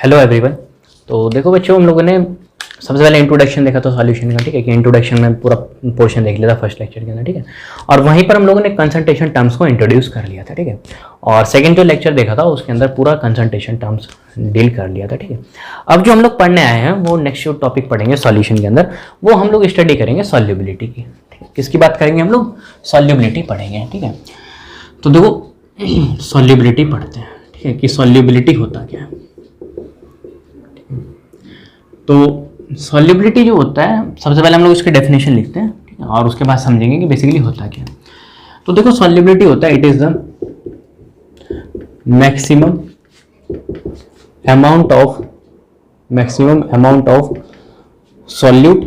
Hello everyone. तो देखो बच्चों, हम लोगों ने सबसे पहले इंट्रोडक्शन देखा था सॉल्यूशन का, ठीक है, कि इंट्रोडक्शन में पूरा पोर्शन देख लिया था फर्स्ट लेक्चर के अंदर, ठीक है। और वहीं पर हम लोगों ने कंसंट्रेशन टर्म्स को इंट्रोड्यूस कर लिया था, ठीक है। और सेकंड जो लेक्चर देखा था उसके अंदर पूरा कंसंट्रेशन टर्म्स डील कर लिया था, ठीक है। अब जो हम लोग पढ़ने आए हैं वो नेक्स्ट जो टॉपिक पढ़ेंगे सॉल्यूशन के अंदर, वो हम लोग स्टडी करेंगे सॉल्युबिलिटी की, ठीक है। किसकी बात करेंगे हम लोग? सॉल्युबिलिटी पढ़ेंगे, ठीक है। तो देखो सॉल्युबिलिटी पढ़ते हैं, ठीक है, कि सॉल्युबिलिटी होता क्या है। तो सॉल्युबिलिटी जो होता है, सबसे पहले हम लोग इसकी डेफिनेशन लिखते हैं, ठीक है, और उसके बाद समझेंगे कि बेसिकली होता क्या है। तो देखो सॉल्युबिलिटी होता है, it is the maximum amount of solute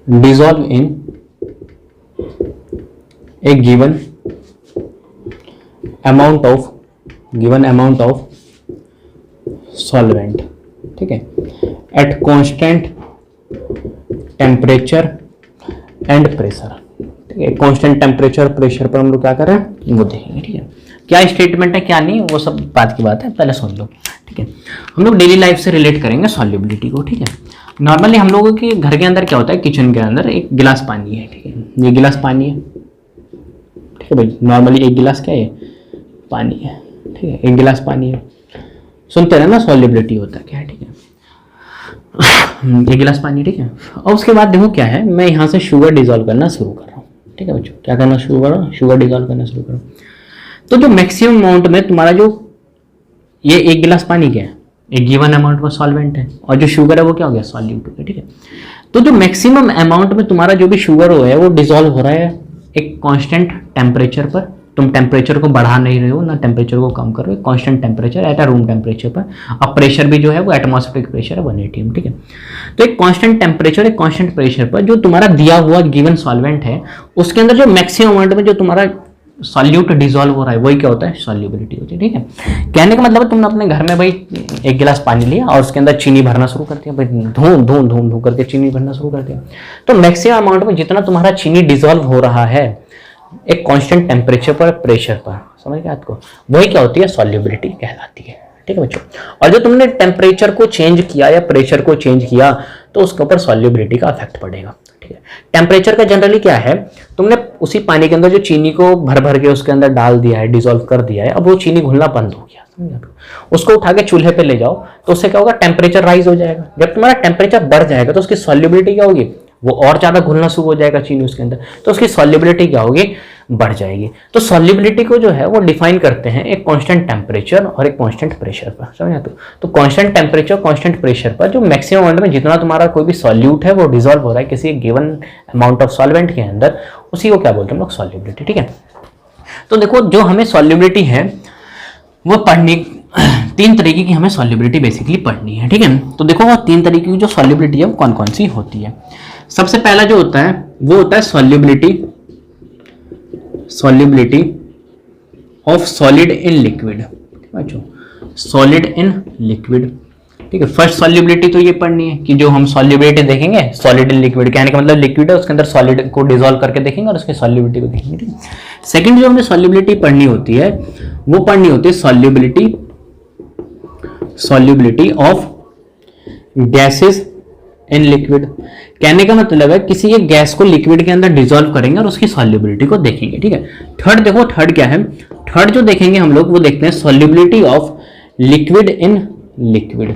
dissolve in A given amount of solvent, ठीक है, at constant temperature and pressure, ठीक है। कांस्टेंट टेम्परेचर प्रेशर पर हम लोग क्या कर रहे हैं वो देखेंगे, ठीक है। क्या स्टेटमेंट है क्या नहीं वो सब बात की बात है, पहले सुन लो, ठीक है। हम लोग डेली लाइफ से रिलेट करेंगे सॉल्युबिलिटी को, ठीक है। नॉर्मली हम लोगों के घर के अंदर क्या होता है, किचन के अंदर एक गिलास पानी है, ठीक है, ये गिलास पानी है, ठीक है भाई। नॉर्मली एक गिलास क्या है, पानी है, ठीक है, एक गिलास पानी है। सुनते हैं ना सॉल्युबिलिटी होता क्या है, ठीक है। एक गिलास पानी, ठीक है। और उसके बाद देखो क्या है, मैं यहाँ से शुगर डिजोल्व करना शुरू कर रहा हूँ, ठीक है बच्चों। क्या करना शुरू करो? शुगर डिजोल्व करना शुरू करो। तो जो मैक्सिमम अमाउंट में तुम्हारा जो ये एक गिलास पानी क्या है, एक गिवन अमाउंट में सॉल्वेंट है, और जो शुगर है वो क्या हो गया, सॉल्यूट हो गया, ठीक है। तो जो मैक्सिमम अमाउंट में तुम्हारा जो भी शुगर हो है वो डिजोल्व हो रहा है एक कांस्टेंट टेम्परेचर पर। तुम टेम्परेचर को बढ़ा नहीं रहे हो ना टेम्परेचर को कम कर रहे हो, constant temperature at a room temperature पर। अब प्रेशर भी जो है वो एटमॉस्फेरिक प्रेशर है 1 atm, ठीक है। तो एक कांस्टेंट टेम्परेचर, एक कांस्टेंट प्रेशर पर जो तुम्हारा दिया हुआ गिवन सॉल्वेंट है उसके अंदर जो मैक्सिमम अमाउंट में जो तुम्हारा सॉल्यूट डिजोल्व हो रहा है वही क्या होता है, सॉल्युबिलिटी होती है, ठीक है। कहने का मतलब है तुमने अपने घर में भाई एक गिलास पानी लिया और उसके अंदर चीनी भरना शुरू कर दिया, भाई धूम धूम धूम धूम करके चीनी भरना शुरू कर दिया। तो मैक्सिमम अमाउंट में जितना तुम्हारा चीनी डिजोल्व हो रहा है एक कांस्टेंट टेम्परेचर पर, प्रेशर पर, समझ गए आपको, वही क्या होती है, सॉल्युबिलिटी कहलाती है, ठीक है बच्चों। और जो तुमने टेम्परेचर को चेंज किया या प्रेशर को चेंज किया तो उसके ऊपर सॉल्युबिलिटी का इफेक्ट पड़ेगा, ठीक है। टेम्परेचर का जनरली क्या है, तुमने उसी पानी के अंदर जो चीनी को भर भर के उसके अंदर डाल दिया है, डिसॉल्व कर दिया है, अब वो चीनी घुलना बंद हो गया, समझ उसको उठा के चूल्हे पे ले जाओ तो उससे क्या होगा, टेम्परेचर राइज हो जाएगा। जब तुम्हारा टेम्परेचर बढ़ जाएगा तो उसकी सॉल्युबिलिटी क्या होगी, वो और ज्यादा घुलना शुरू हो जाएगा चीनी उसके अंदर, तो उसकी सॉल्युबिलिटी क्या होगी, बढ़ जाएगी। तो सॉल्युबिलिटी को जो है वो डिफाइन करते हैं एक कांस्टेंट टेम्परेचर और एक कांस्टेंट प्रेशर पर, समझा। तो कांस्टेंट टेम्परेचर कांस्टेंट प्रेशर पर जो मैक्सिमम अमाउंट में जितना तुम्हारा कोई भी सॉल्यूट है वो डिसॉल्व हो रहा है किसी गिवन अमाउंट ऑफ सॉल्वेंट के अंदर, उसी को क्या बोलते हैं हम लोग, सॉल्युबिलिटी, ठीक है। तो देखो जो हमें सॉल्युबिलिटी है वो पढ़नी, 3 तरीके की हमें सॉल्युबिलिटी बेसिकली पढ़नी है, ठीक है। तो देखो वो 3 तरीके की जो सॉल्युबिलिटी है वो कौन कौन सी होती है। सबसे पहला जो होता है वो होता है solubility of solid in liquid, solid in liquid, ठीक है। फर्स्ट सॉल्युबिलिटी तो ये पढ़नी है कि जो हम सॉल्युबिलिटी देखेंगे सॉलिड इन लिक्विड, कहने का मतलब लिक्विड है उसके अंदर सॉलिड को डिसॉल्व करके देखेंगे और उसकी सॉल्युबिलिटी को देखेंगे, ठीक है। सेकंड जो हमें सॉल्युबिलिटी पढ़नी होती है वो पढ़नी होती है solubility of gases in liquid. कहने का मतलब है किसी एक गैस को लिक्विड के अंदर डिसॉल्व करेंगे और उसकी सॉल्युबिलिटी को देखेंगे, ठीक है। थर्ड देखो, थर्ड क्या है, थर्ड जो देखेंगे हम लोग वो देखते हैं solubility of liquid in liquid,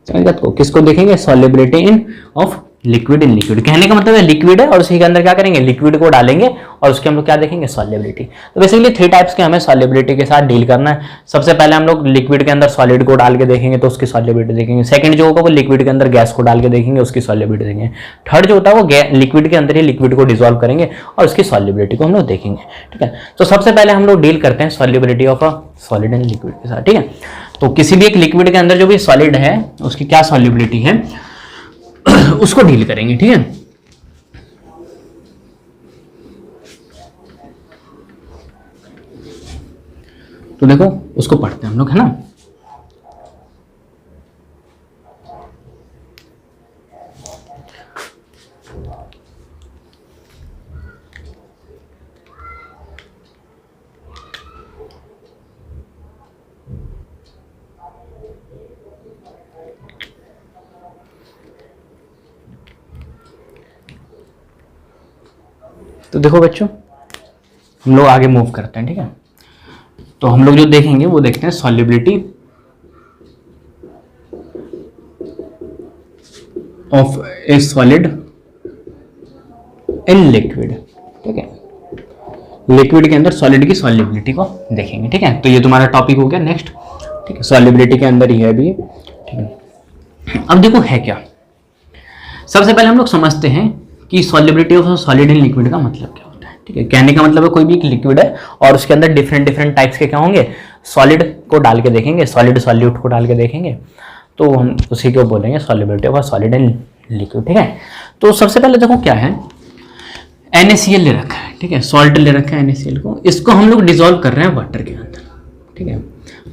समझ गए। किसको देखेंगे, solubility in of liquid in liquid. कहने का मतलब है लिक्विड है और उसी के अंदर क्या करेंगे, लिक्विड को डालेंगे और उसके हम लोग क्या देखेंगे, सॉल्युबिलिटी। तो बेसिकली 3 टाइप्स के हमें सॉल्युबिलिटी के साथ डील करना है। सबसे पहले हम लोग लिक्विड के अंदर सॉलिड को डाल के देखेंगे तो उसकी सॉल्युबिलिटी देखेंगे। सेकंड जो होगा वो लिक्विड के अंदर गैस को डाल के देखेंगे, उसकी सॉल्युबिलिटी देखेंगे। थर्ड जो होता है वो लिक्विड के अंदर ही लिक्विड को डिसॉल्व करेंगे और उसकी सॉल्युबिलिटी को हम लोग देखेंगे, ठीक है। तो सबसे पहले हम लोग डील करते हैं solubility of a solid and liquid के साथ, ठीक है। तो किसी भी एक लिक्विड के अंदर जो भी सॉलिड है उसकी क्या सॉल्युबिलिटी है उसको डील करेंगे, ठीक है। तो देखो उसको पढ़ते हैं हम लोग, है ना। तो देखो बच्चों, हम लोग आगे मूव करते हैं, ठीक है। तो हम लोग जो देखेंगे वो देखते हैं solubility of a solid in liquid, ठीक है। लिक्विड के अंदर सॉलिड की सॉल्युबिलिटी को देखेंगे, ठीक है। तो ये तुम्हारा टॉपिक हो गया नेक्स्ट, ठीक है। सॉल्युबिलिटी के अंदर ही है अभी, ठीक है। अब देखो है क्या, सबसे पहले हम लोग समझते हैं कि solubility of solid in liquid का मतलब क्या होता है, ठीक है। कहने का मतलब है कोई भी एक लिक्विड है और उसके अंदर डिफरेंट डिफरेंट टाइप्स के क्या होंगे, सॉलिड को डाल के देखेंगे, सॉलिड सॉल्यूट को डाल के देखेंगे, तो हम उसी को बोलेंगे solubility of solid in liquid, ठीक है। तो सबसे पहले देखो क्या है, NaCl ले रखा है, ठीक है, सॉल्ट ले रखा है NaCl को, इसको हम लोग डिसॉल्व कर रहे हैं वाटर के अंदर, ठीक है।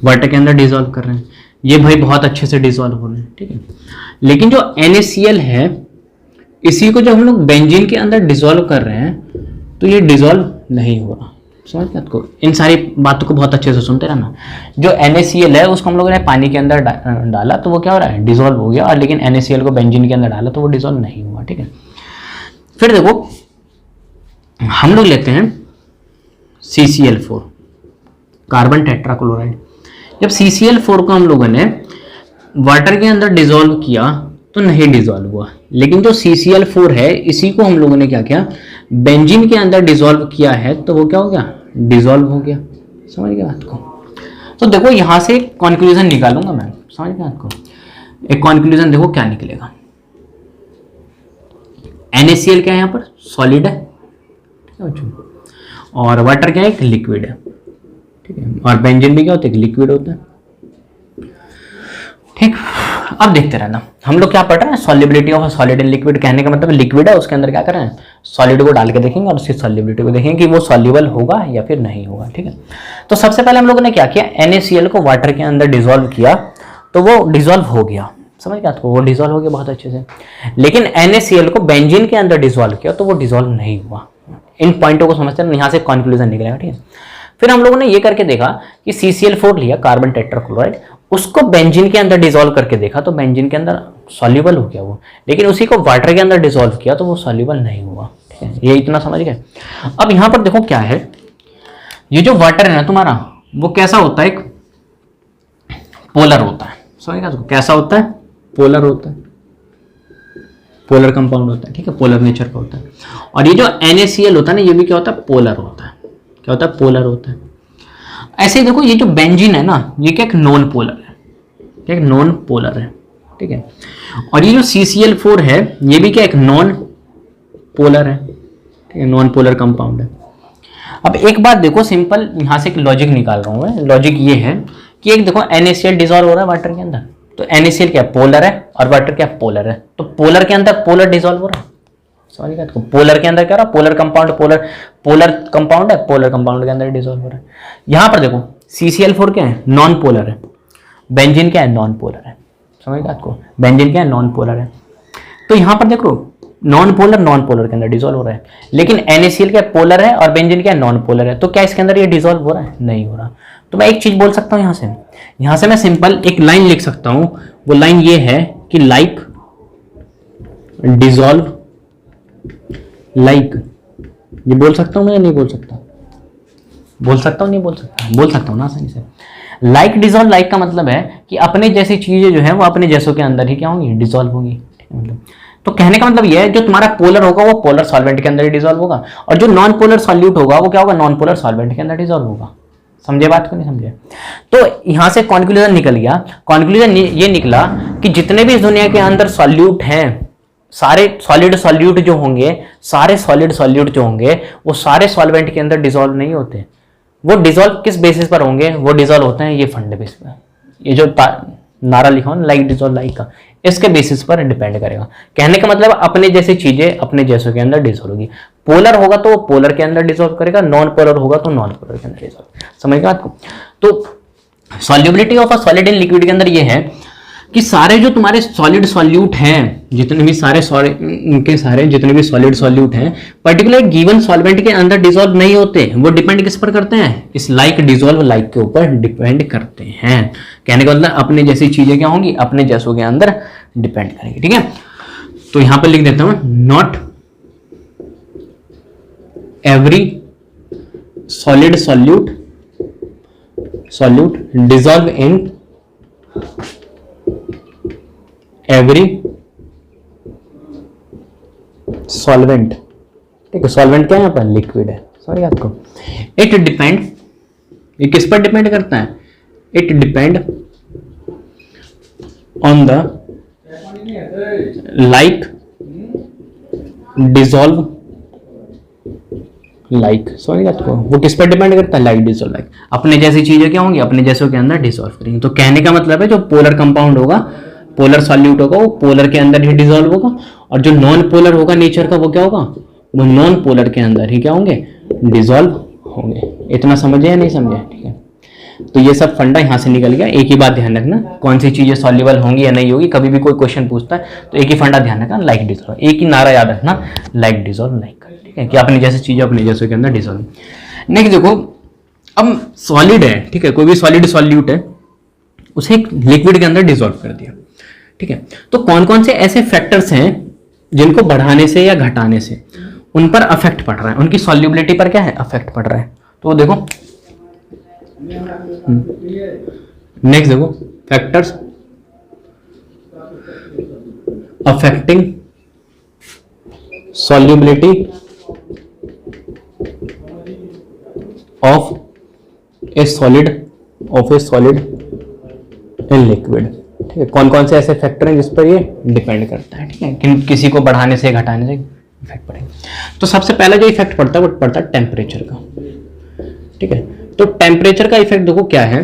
वाटर के अंदर डिसॉल्व कर रहे हैं, ये भाई बहुत अच्छे से डिसॉल्व हो रहे हैं, ठीक है। लेकिन जो NaCl है इसी को जब हम लोग बेंजीन के अंदर डिसॉल्व कर रहे हैं तो ये डिसॉल्व नहीं हो रहा, समझ गए आपको। इन सारी बातों को बहुत अच्छे से सुनते रहना। जो NaCl है उसको हम लोगों ने पानी के अंदर डाला तो वो क्या हो रहा है, डिसॉल्व हो गया, और लेकिन NaCl को बेंजीन के अंदर डाला तो वो डिसॉल्व नहीं हुआ, ठीक है। फिर देखो हम लोग लेते हैं CCl4, कार्बन टेट्राक्लोराइड। जब CCl4 को हम लोगों ने वाटर के अंदर डिसॉल्व किया तो नहीं डिसॉल्व हुआ, लेकिन जो CCl4 है इसी को हम लोगों ने क्या किया, बेंजीन के अंदर डिसॉल्व किया है तो वो क्या हो गया, डिसॉल्व हो गया, समझ गए बात को। तो देखो यहां से एक कंक्लूजन निकालूंगा मैं, समझ गए बात को। एक कंक्लूजन देखो क्या निकलेगा, NaCl क्या है, यहां पर सॉलिड है, और वाटर क्या है, एक लिक्विड है, ठीक है। और बेंजीन भी क्या होता है, एक लिक्विड होता है, ठीक। अब देखते रहना, हम लोग क्या पढ़ रहे हैं, solubility of solid in liquid. कहने का मतलब लिक्विड है उसके अंदर क्या कर रहे हैं, सॉलिड को डाल के देखेंगे और उसकी सॉल्युबिलिटी को देखेंगे कि वो सॉल्युबल होगा या फिर नहीं होगा, ठीक है। तो सबसे पहले हम लोगों ने क्या किया, NaCl को वाटर के अंदर डिसॉल्व किया तो वो डिसॉल्व हो गया, समझ गया आपको, वो डिसॉल्व हो गया बहुत अच्छे से। लेकिन NaCl को बेंजीन के अंदर डिसॉल्व किया तो वो डिसॉल्व नहीं हुआ। इन पॉइंटों को समझते हैं, यहाँ से कंक्लूजन निकलेगा, ठीक है। फिर हम लोगों ने ये करके देखा कि CCl4 लिया, कार्बन टेट्राक्लोराइड, उसको बेंजीन के अंदर डिसॉल्व करके देखा तो बेंजीन के अंदर सॉल्युबल हो गया वो, लेकिन उसी को वाटर के अंदर डिसॉल्व किया तो वो सॉल्युबल नहीं हुआ, ठीक है। ये इतना समझ गए। अब यहाँ पर देखो क्या है, ये जो वाटर है ना तुम्हारा, वो कैसा होता है, एक पोलर होता है, समझ गया, कैसा होता है, पोलर होता है, पोलर कंपाउंड होता है, ठीक है, पोलर नेचर का होता है। और ये जो NaCl होता है ना, ये भी क्या होता है, पोलर होता है, क्या होता है, पोलर होता है। ऐसे ही देखो ये जो बेंजीन है ना, ये क्या एक नॉन पोलर है, क्या एक नॉन पोलर है, ठीक है। और ये जो CCl4 है ये भी क्या एक नॉन पोलर है, ठीक है, नॉन पोलर कंपाउंड है। अब एक बात देखो सिंपल, यहां से एक लॉजिक निकाल रहा हूं मैं। लॉजिक ये है कि एक देखो NaCl डिसॉल्व हो रहा है वाटर के अंदर, तो NaCl क्या पोलर है और वाटर क्या पोलर है, तो पोलर के अंदर पोलर डिसॉल्व हो रहा है, समझ गया। तो पोलर के अंदर क्या रहा, पोलर कंपाउंड, पोलर कंपाउंड है, पोलर कंपाउंड के अंदर डिसॉल्व हो रहा है। यहां पर देखो CCl4 क्या है, नॉन पोलर है, बेंजीन क्या है, नॉन पोलर है, समझ गया आपको, बेंजीन क्या है, नॉन पोलर है। तो यहां पर देखो नॉन पोलर के अंदर डिसॉल्व हो रहा है, लेकिन NaCl क्या पोलर है और बेंजीन क्या नॉन पोलर है, तो क्या इसके अंदर ये डिसॉल्व हो रहा है, नहीं हो रहा। तो मैं एक चीज बोल सकता हूं, यहां से मैं सिंपल एक लाइन लिख सकता हूं, वो लाइन ये है कि लाइक डिसॉल्व लाइक, ये बोल सकता हूं मैं या नहीं बोल सकता, बोल सकता हूं नहीं बोल सकता, बोल सकता हूं ना आसानी से। लाइक डिसॉल्व लाइक का मतलब है कि अपने जैसी चीजें जो है वो अपने जैसों के अंदर ही क्या होंगी, डिसॉल्व होंगी, मतलब। तो कहने का मतलब यह है जो तुम्हारा पोलर होगा वो पोलर सॉल्वेंट के अंदर ही डिसॉल्व होगा, और जो नॉन पोलर सॉल्यूट होगा वो क्या होगा, नॉन पोलर सॉल्वेंट के अंदर डिसॉल्व होगा। समझे बात को, नहीं समझे। तो यहां से कंक्लूजन निकल गया, कंक्लूजन ये निकला कि जितने भी इस दुनिया के अंदर सॉल्यूट हैं, सारे सॉलिड सॉल्यूट जो होंगे, सारे सॉलिड सॉल्यूट जो होंगे वो सारे सॉल्वेंट के अंदर डिसॉल्व नहीं होते। वो डिसॉल्व किस बेसिस पर होंगे, वो डिसॉल्व होते हैं ये फंड बेसिस पर, ये जो नारा लिखा हो ना, लाइक डिसॉल्व लाइक का, इसके बेसिस पर डिपेंड करेगा। कहने का मतलब अपने जैसी चीजें अपने जैसों के अंदर डिसॉल्व होगी। पोलर होगा तो वो पोलर के अंदर डिसॉल्व करेगा, नॉन पोलर होगा तो नॉन पोलर के अंदर डिसॉल्व। समझ गए आपको। तो solubility of a solid in liquid के अंदर ये है कि सारे जो तुम्हारे सॉलिड सॉल्यूट हैं, जितने भी सारे जितने भी सॉलिड सॉल्यूट हैं, पर्टिकुलर गिवन सॉल्वेंट के अंदर डिसॉल्व नहीं होते। वो डिपेंड किस पर करते हैं, इस लाइक डिसॉल्व लाइक के ऊपर डिपेंड करते हैं। कहने का मतलब अपने जैसी चीजें क्या होंगी, अपने जैसों के अंदर डिपेंड करेंगे, ठीक है। तो यहां पर लिख देता हूं, not every solid solute dissolve in every solvent. ठीक है, सॉल्वेंट क्या है यहाँ पर? लिक्विड है। सॉरी आपको, इट डिपेंड, ये किस पर डिपेंड करता है? It depend on the like dissolve like. Sorry आपको, वो किस पर डिपेंड करता है? Like dissolve like. अपने जैसी चीजें क्या होंगी? अपने जैसों के अंदर डिजॉल्व करेंगे। तो कहने का मतलब है जो पोलर कंपाउंड होगा, पोलर सॉल्यूट होगा, वो पोलर के अंदर ही डिजॉल्व होगा, और जो नॉन पोलर होगा नेचर का, वो क्या होगा? वो नॉन पोलर के अंदर ही क्या होंगे? डिजॉल्व होंगे। इतना समझे या नहीं समझे? ठीक है, तो ये सब फंडा यहाँ से निकल गया। एक ही बात ध्यान रखना, कौन सी चीजें सॉल्युबल होंगी या नहीं होगी, कभी भी कोई क्वेश्चन पूछता है तो एक ही फंडा ध्यान रखना, लाइक डिजॉल्व। एक ही नारा याद रखना, लाइक डिजॉल्व लाइक। ठीक है, कि अपनी जैसी चीजें अपने जैसे के अंदर डिजॉल्व। नेक्स्ट देखो, अब सॉलिड है, ठीक है, कोई भी सॉलिड सॉल्यूट है, उसे एक लिक्विड के अंदर डिजॉल्व कर दिया। ठीक है, तो कौन कौन से ऐसे फैक्टर्स हैं जिनको बढ़ाने से या घटाने से उन पर अफेक्ट पड़ रहा है, उनकी सॉल्युबिलिटी पर क्या है? अफेक्ट पड़ रहा है। तो देखो नेक्स्ट देखो, factors affecting solubility of a solid in liquid. ठीक है, कौन कौन से ऐसे फैक्टर हैं जिस पर ये डिपेंड करता है? ठीक है, किसी को बढ़ाने से घटाने से इफेक्ट पड़ेगा। तो सबसे पहला जो इफेक्ट पड़ता है वो पड़ता है टेम्परेचर का। ठीक है, तो टेम्परेचर का इफेक्ट देखो क्या है।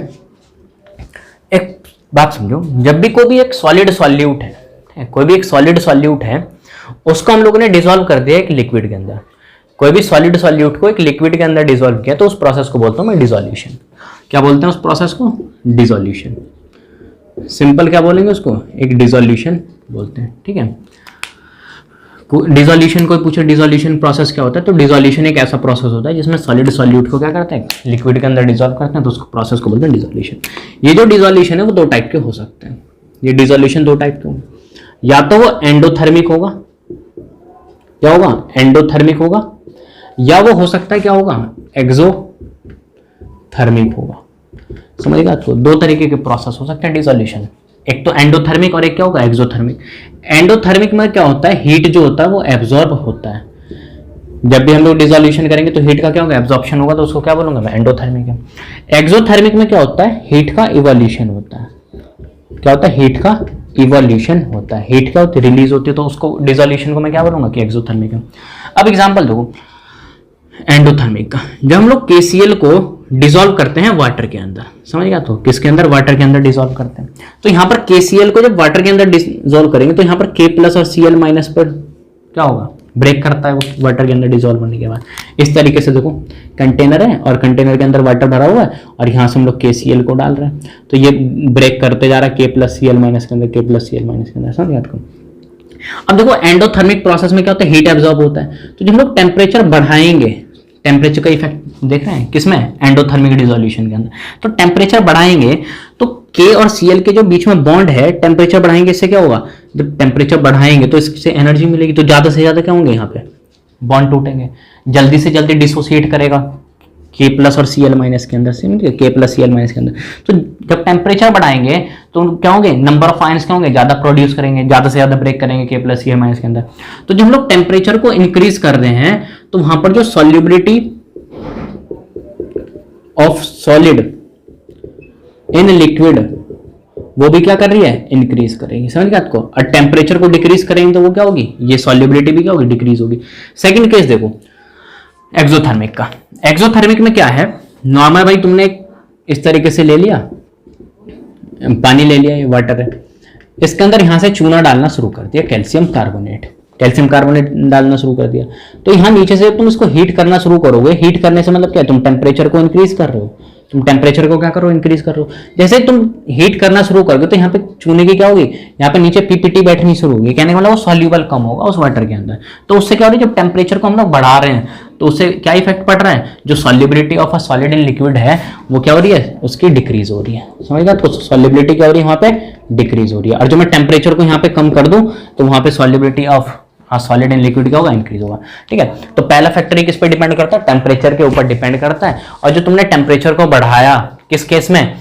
एक बात समझो, जब भी कोई भी एक सॉलिड सॉल्यूट है, कोई भी एक सॉलिड सॉल्यूट है, उसको हम लोगों ने डिसॉल्व कर दिया एक लिक्विड के अंदर। कोई भी सॉलिड सॉल्यूट को एक लिक्विड के अंदर डिसॉल्व किया, तो उस प्रोसेस को बोलता हूं मैं डिसोल्यूशन। क्या बोलते हैं उस प्रोसेस को? डिसोल्यूशन। सिंपल क्या बोलेंगे उसको? एक डिसोल्यूशन बोलते हैं। ठीक है, डिसोल्यूशन कोई पूछे डिसोल्यूशन प्रोसेस क्या होता है, तो डिसोल्यूशन एक ऐसा प्रोसेस होता है जिसमें सॉलिड सॉल्यूट को क्या करते हैं? लिक्विड के अंदर डिसॉल्व करते हैं, तो उसको प्रोसेस को बोलते हैं डिसोल्यूशन। ये जो डिसोल्यूशन है वो दो टाइप के हो सकते हैं। ये डिसोल्यूशन दो टाइप के होंगे, या तो वो एंडोथर्मिक होगा, क्या होगा? एंडोथर्मिक होगा, या वो हो सकता है क्या होगा? एक्सोथर्मिक होगा। समझेगा? तो दो तरीके के प्रोसेस हो सकते हैं डिसोल्यूशन, एक तो एंडोथर्मिक और एक क्या होगा? एक्सोथर्मिक। एंडोथर्मिक में क्या होता है? हीट जो होता है वो एब्जॉर्ब होता है। जब भी हम लोग डिसोल्यूशन करेंगे तो हीट का क्या होगा? एब्जॉर्प्शन होगा, तो उसको क्या बोलूंगा मैं? एंडोथर्मिक है। एक्सोथर्मिक में क्या होता है? हीट का इवोल्यूशन होता है। क्या होता है? हीट का इवोल्यूशन होता है। हीट क्या होती है? रिलीज होती है, तो उसको डिसोल्यूशन को मैं क्या बोलूंगा? कि एक्सोथर्मिक है। अब एग्जांपल देखो एंडोथर्मिक का, जब हम लोग KCl को डिसॉल्व करते हैं वाटर के अंदर, समझ गया? तो किसके अंदर? वाटर के अंदर डिसॉल्व करते हैं। तो यहाँ पर KCl को जब वाटर के अंदर डिसॉल्व करेंगे तो यहाँ पर K+ और Cl- पर क्या होगा? ब्रेक करता है वो वाटर के अंदर डिसॉल्व होने के बाद। इस तरीके से देखो, कंटेनर है और कंटेनर के अंदर वाटर भरा हुआ है और यहाँ से हम लोग KCl को डाल रहे हैं, तो ये ब्रेक करते जा रहा है K+ Cl- के अंदर, K+ Cl- के अंदर। समझ गया आपको? अब देखो एंडोथर्मिक प्रोसेस में क्या होता है? हीट एब्जॉर्ब होता है। तो जब हम लोग टेम्परेचर बढ़ाएंगे, टेम्परेचर का इफेक्ट देख रहे हैं किसमें? एंडोथर्मिक डिसोल्यूशन के अंदर। तो टेम्परेचर बढ़ाएंगे तो K और Cl के जो बीच में बॉन्ड है, टेम्परेचर बढ़ाएंगे, इससे क्या होगा? जब टेम्परेचर बढ़ाएंगे तो इससे एनर्जी मिलेगी, तो ज्यादा से ज्यादा क्या होंगे? यहाँ पे बॉन्ड टूटेंगे, जल्दी से जल्दी डिसोसिएट करेगा K+ और Cl- के अंदर से, K+ Cl- के अंदर। तो जब टेम्परेचर बढ़ाएंगे तो क्या होंगे? नंबर ऑफ आयंस क्या होंगे? ज्यादा प्रोड्यूस करेंगे, ज्यादा से ज्यादा ब्रेक करेंगे K+ Cl- के अंदर। तो जब हम लोग टेम्परेचर को इंक्रीज कर रहे हैं तो वहां पर जो solubility of solid in liquid वो भी क्या कर रही है? इंक्रीज करेगी। समझ गया आपको? और टेम्परेचर को डिक्रीज करेंगे तो वो क्या होगी? ये सॉल्युबिलिटी भी क्या होगी? डिक्रीज होगी। सेकंड केस देखो एक्सोथर्मिक का। एक्सोथर्मिक में क्या है? नॉर्मल भाई तुमने इस तरीके से ले लिया, पानी ले लिया, ये वाटर है, इसके अंदर यहां से चूना डालना शुरू कर दिया, कैल्शियम कार्बोनेट डालना शुरू कर दिया। तो यहाँ नीचे से तुम इसको हीट करना शुरू करोगे। हीट करने से मतलब क्या है? तुम टेम्परेचर को इंक्रीज कर रहे हो। तुम टेम्परेचर को क्या करो? इंक्रीज कर रहे हो। जैसे तुम हीट करना शुरू करोगे तो यहाँ पे चूने की क्या होगी? यहाँ पे नीचे PPT बैठनी शुरू होगी। कहने का मतलब वो सॉल्यूबल कम होगा उस वाटर के अंदर। तो उससे क्या हो रही है? जब टेम्परेचर को हम लोग बढ़ा रहे हैं तो उससे क्या इफेक्ट पड़ रहा है? जो solubility of a solid in liquid है वो क्या हो रही है? उसकी डिक्रीज हो रही है। समझ गया? तो सॉल्युबिलिटी क्या हो रही है? वहां पे डिक्रीज हो रही है। और जो मैं टेम्परेचर को यहाँ पे कम कर दूं तो वहां पे सॉल्युबिलिटी ऑफ हाँ सॉलिड एंड लिक्विड क्या होगा, इंक्रीज होगा। ठीक है, तो पहला फैक्टर किस पे डिपेंड करता है, टेम्परेचर के ऊपर डिपेंड करता है। और जो तुमने टेम्परेचर को बढ़ाया किस केस में,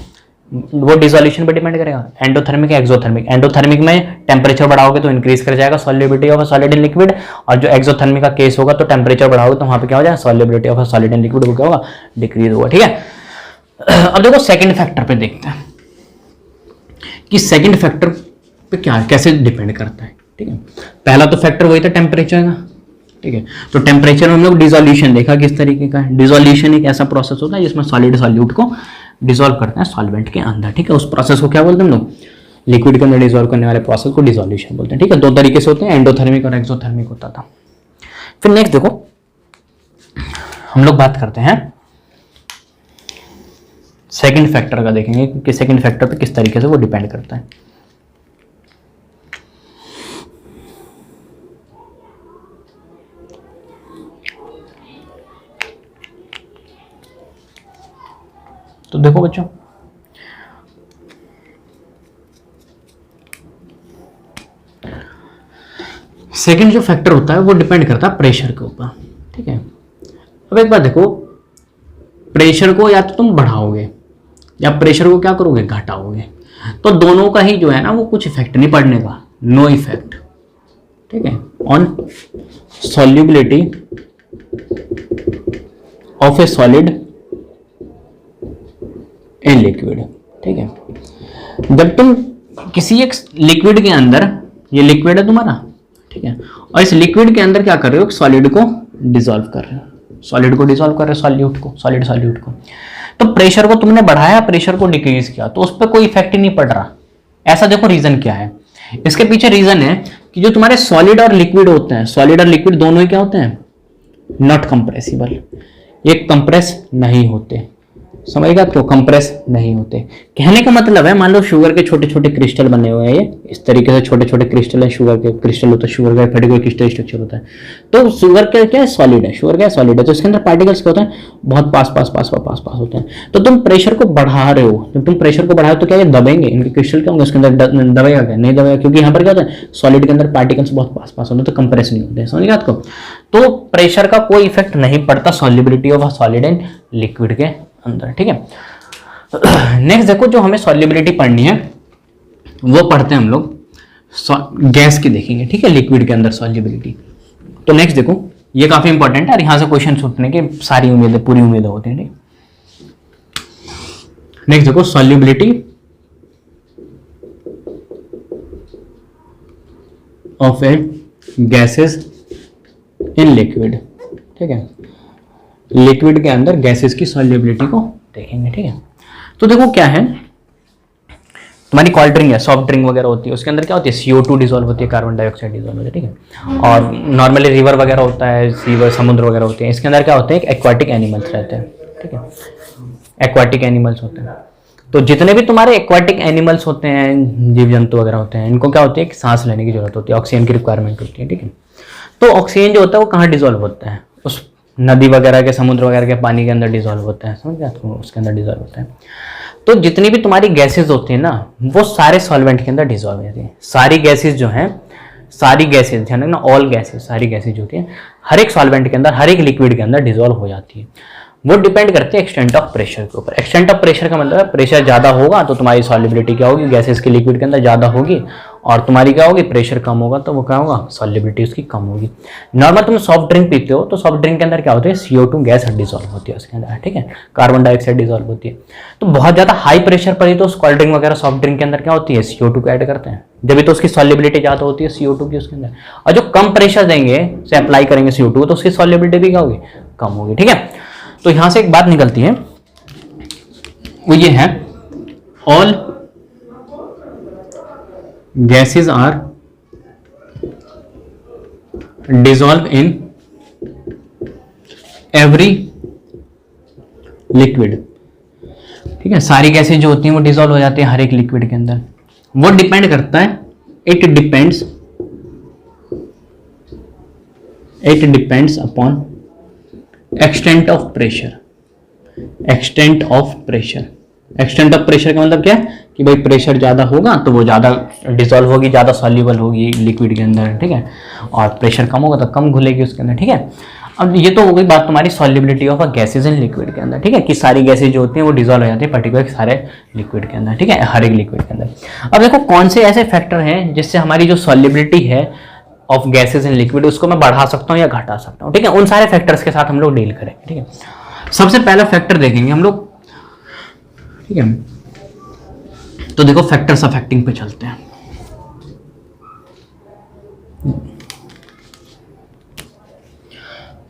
वो डिसोल्यूशन पे डिपेंड करेगा, एंडोथर्मिक या एक्सोथर्मिक। एंडोथर्मिक में टेम्परेचर बढ़ाओगे तो इंक्रीज कर जाएगा solubility of solid and liquid, और जो एक्सोथर्मिक का केस होगा तो टेम्परेचर बढ़ाओगे तो वहां पे क्या हो जाएगा, solubility of solid and liquid क्या होगा, डिक्रीज होगा। ठीक है, अब देखो सेकंड फैक्टर पे देखते हैं कि सेकंड फैक्टर पे क्या कैसे डिपेंड करता है। ठीक है, पहला तो फैक्टर वही था टेम्परेचर का। ठीक है, तो टेम्परेचर में हम लोग डिसोल्यूशन देखा किस तरीके का है। डिसोल्यूशन एक ऐसा प्रोसेस होता है जिसमें सॉलिड सॉल्यूट को डिसॉल्व करते हैं सॉल्वेंट के अंदर। ठीक है, उस प्रोसेस को क्या बोलते हैं हम लोग, लिक्विड के अंदर डिसॉल्व करने वाले प्रोसेस को डिसोल्यूशन बोलते हैं। ठीक है, दो तरीके से होते हैं, एंडोथर्मिक और एक्सोथर्मिक होता था। फिर नेक्स्ट देखो हम लोग बात करते हैं सेकंड फैक्टर का, देखेंगे कि सेकंड फैक्टर पे किस तरीके से वो डिपेंड करता है। तो देखो बच्चों, सेकंड जो फैक्टर होता है वो डिपेंड करता है प्रेशर के ऊपर। ठीक है, अब एक बात देखो, प्रेशर को या तो तुम बढ़ाओगे या प्रेशर को क्या करोगे, घटाओगे, तो दोनों का ही जो है ना वो कुछ इफेक्ट नहीं पड़ने का, नो इफेक्ट। ठीक है, on solubility of a solid in liquid. ठीक है, जब तुम किसी एक लिक्विड के अंदर, ये लिक्विड है तुम्हारा, ठीक है, और इस लिक्विड के अंदर क्या कर रहे हो, सॉलिड को डिसॉल्व कर रहे हो, सॉलिड को डिसॉल्व कर रहे हो, सॉल्यूट को, सॉलिड सॉल्यूट को, तो प्रेशर को तुमने बढ़ाया, प्रेशर को डिक्रीज किया, तो उस पर कोई इफेक्ट ही नहीं पड़ रहा। ऐसा देखो रीजन क्या है, इसके पीछे रीजन है कि जो तुम्हारे सॉलिड और लिक्विड होते हैं, सॉलिड और लिक्विड दोनों ही क्या होते हैं, नॉट कंप्रेसिबल, ये कंप्रेस नहीं होते। समझ गया, तो कंप्रेस नहीं होते। कहने का मतलब है, मान लो शुगर के छोटे छोटे क्रिस्टल बने हुए हैं, ये इस तरीके से छोटे छोटे क्रिस्टल है, शुगर के क्रिस्टल होता है, शुगर का पर्टिकुलर क्रिस्टल स्ट्रक्चर होता है। तो शुगर का क्या है, सॉलिड है, शुगर क्या है, सॉलिड है, तो इसके अंदर पार्टिकल्स क्या होते हैं, बहुत पास पास पास पास पास पास होते हैं। तो तुम प्रेशर को बढ़ा रहे हो, जब तुम प्रेशर को बढ़ाओ तो क्या ये दबेंगे, इनके क्रिस्टल क्या होंगे, उसके अंदर दबेगा क्या, नहीं दबेगा, क्योंकि यहाँ पर क्या होता है, सॉलिड के अंदर पार्टिकल्स बहुत पास पास होते हैं, तो कंप्रेस नहीं होते। समझ गया आपको, तो प्रेशर का कोई इफेक्ट नहीं पड़ता solubility of solid and liquid के अंदर। ठीक है, नेक्स्ट देखो, जो हमें सॉल्युबिलिटी पढ़नी है वो पढ़ते हैं हम लोग गैस की देखेंगे। ठीक है, लिक्विड के अंदर सॉल्युबिलिटी। तो नेक्स्ट देखो, ये काफी इंपॉर्टेंट है और यहां से क्वेश्चन छूटने की सारी उम्मीदें, पूरी उम्मीदें होती हैं। नेक्स्ट देखो, solubility of A gases in liquid. ठीक है, लिक्विड के अंदर गैसेस की सॉल्युबिलिटी को देखेंगे। ठीक है, तो देखो क्या है, तुम्हारी कोल्ड ड्रिंक है, सॉफ्ट ड्रिंक वगैरह होती है, उसके अंदर क्या होती है, CO2 डिसॉल्व होती है, कार्बन डाइऑक्साइड डिसॉल्व होती है। ठीक है, और नॉर्मली रिवर वगैरह होता है, रिवर समुद्र वगैरह होते हैं, इसके अंदर क्या होते हैं, एक्वाटिक एनिमल्स रहते हैं। ठीक है, एक्वाटिक एनिमल्स होते हैं। तो जितने भी तुम्हारे एक्वाटिक एनिमल्स होते हैं, जीव जंतु वगैरह होते हैं, इनको क्या होती है, सांस लेने की जरूरत होती है, ऑक्सीजन की रिक्वायरमेंट होती है। ठीक है, तो ऑक्सीजन जो होता है वो कहाँ डिसॉल्व होता है, उस नदी वगैरह के, समुद्र वगैरह के पानी के अंदर डिसॉल्व होता है। समझ गया, तो उसके अंदर डिसॉल्व होता है। तो जितनी भी तुम्हारी गैसेस होती है ना, वो सारे सॉल्वेंट के अंदर डिसॉल्व होती है। सारी गैसेस जो हैं, सारी गैसेस, ध्यान रखना, ऑल गैसेस, सारी गैसेस जो होती हैं हर एक सॉल्वेंट के अंदर, हर एक लिक्विड के अंदर डिसॉल्व हो जाती है। वो डिपेंड करती है एक्सटेंट ऑफ प्रेशर के ऊपर। एक्सटेंट ऑफ प्रेशर का मतलब है, प्रेशर ज्यादा होगा तो तुम्हारी सॉल्युबिलिटी क्या होगी, गैसेस के लिक्विड के अंदर ज्यादा होगी, और तुम्हारी क्या होगी, प्रेशर कम होगा तो वो क्या होगा, सॉल्युबिलिटी उसकी कम होगी। नॉर्मल तुम सॉफ्ट ड्रिंक पीते हो तो सॉफ्ट ड्रिंक के अंदर क्या होता है, CO2 गैस डिसॉल्व होती है उसके अंदर। ठीक है, कार्बन डाइऑक्साइड डिसॉल्व होती है। तो बहुत ज्यादा हाई प्रेशर पर ही तो कोल्ड ड्रिंक वगैरह सॉफ्ट ड्रिंक के अंदर क्या होती है, CO2 को ऐड करते हैं, जब तो उसकी सॉल्युबिलिटी ज्यादा होती है CO2 की उसके अंदर। और जो कम प्रेशर देंगे से अप्लाई करेंगे CO2 तो उसकी सॉल्युबिलिटी भी क्या होगी, कम होगी। ठीक है, तो यहां से एक बात निकलती है, वो ये है, all gases are dissolve in every liquid. ठीक है, सारी गैसेज जो होती हैं वो डिसॉल्व हो जाती है हर एक लिक्विड के अंदर। वो डिपेंड करता है, it depends upon extent of pressure. Extent of pressure, extent of pressure का मतलब क्या है कि भाई प्रेशर ज़्यादा होगा तो वो ज़्यादा डिसॉल्व होगी, ज़्यादा सॉल्यूबल होगी लिक्विड के अंदर, ठीक है, और प्रेशर कम होगा तो कम घुलेगी उसके अंदर, ठीक है। अब ये तो हो गई बात तुम्हारी solubility of a gases in liquid के अंदर, ठीक है, कि सारी गैसेज जो होती हैं वो डिसॉल्व हो जाती है पर्टिकुलर सारे लिक्विड के अंदर, ठीक है, हर एक लिक्विड के अंदर। अब देखो कौन से ऐसे फैक्टर हैं जिससे हमारी जो सॉल्युबिलिटी है ऑफ गैसेज इन लिक्विड उसको मैं बढ़ा सकता हूँ या घटा सकता हूँ, ठीक है, उन सारे फैक्टर्स के साथ हम लोग डील करेंगे, ठीक है। सबसे पहला फैक्टर देखेंगे हम लोग, ठीक है, तो देखो फैक्टर्स अफेक्टिंग पे चलते हैं।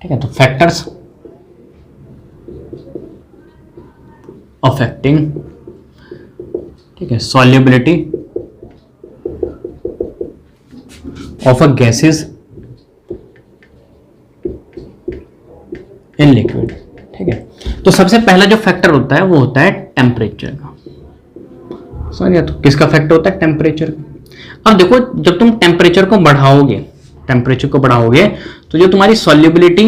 ठीक है, तो फैक्टर्स अफेक्टिंग, ठीक है, solubility of a gases in liquid, ठीक है। तो सबसे पहला जो फैक्टर होता है वो होता है टेम्परेचर का। समझ गया, तो किसका फैक्टर होता है? टेम्परेचर का। अब देखो जब तुम टेम्परेचर को बढ़ाओगे, टेम्परेचर को बढ़ाओगे तो जो तुम्हारी solubility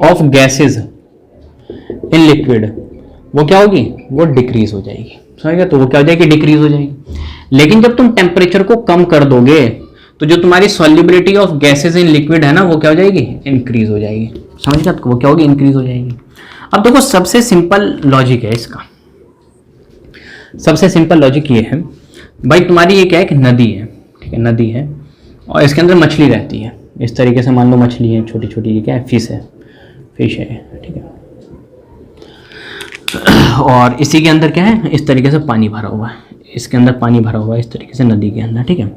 of gases in liquid वो क्या होगी? वो डिक्रीज हो जाएगी। समझ गया, तो वो क्या हो जाएगी? डिक्रीज हो जाएगी। लेकिन जब तुम टेम्परेचर को कम कर दोगे तो जो तुम्हारी solubility of gases in liquid है ना वो क्या हो जाएगी? इंक्रीज हो जाएगी। समझ गया, तो वो क्या होगी? इंक्रीज हो जाएगी। अब देखो सबसे सिंपल लॉजिक है इसका, सबसे सिंपल लॉजिक ये है भाई, तुम्हारी ये क्या है? एक नदी है, ठीक है, नदी है और इसके अंदर मछली रहती है। इस तरीके से मान लो मछली है, छोटी छोटी, ये क्या है? फिश है, फिश है, ठीक है। और इसी के अंदर क्या है? इस तरीके से पानी भरा हुआ है, इसके अंदर पानी भरा हुआ है इस तरीके से नदी के अंदर, ठीक है।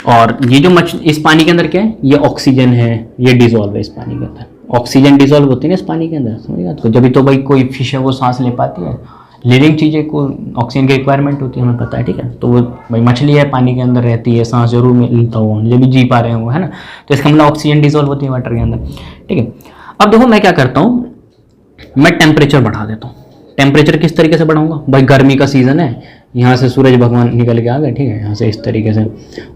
और ये जो इस पानी के अंदर क्या है? ये ऑक्सीजन है, ये डिजोल्व है इस पानी के अंदर। ऑक्सीजन डिजोल्व होती है ना इस पानी के अंदर, समझ गया? तो जब तो भाई कोई फिश है वो सांस ले पाती है, लिविंग चीज़ें को ऑक्सीजन की रिक्वायरमेंट होती है, हमें पता है, ठीक है। तो वो भाई मछली है, पानी के अंदर रहती है, सांस जरूर मिलता हो, जब भी जी पा रहे हो, है ना। तो इसका मतलब ऑक्सीजन डिजोल्व होती है वाटर के अंदर, ठीक है। अब देखो मैं क्या करता हूँ, मैं टेम्परेचर बढ़ा देता हूँ। टेम्परेचर किस तरीके से बढ़ाऊंगा? भाई गर्मी का सीजन है, यहाँ से सूरज भगवान निकल के आ गए, ठीक है, यहाँ से इस तरीके से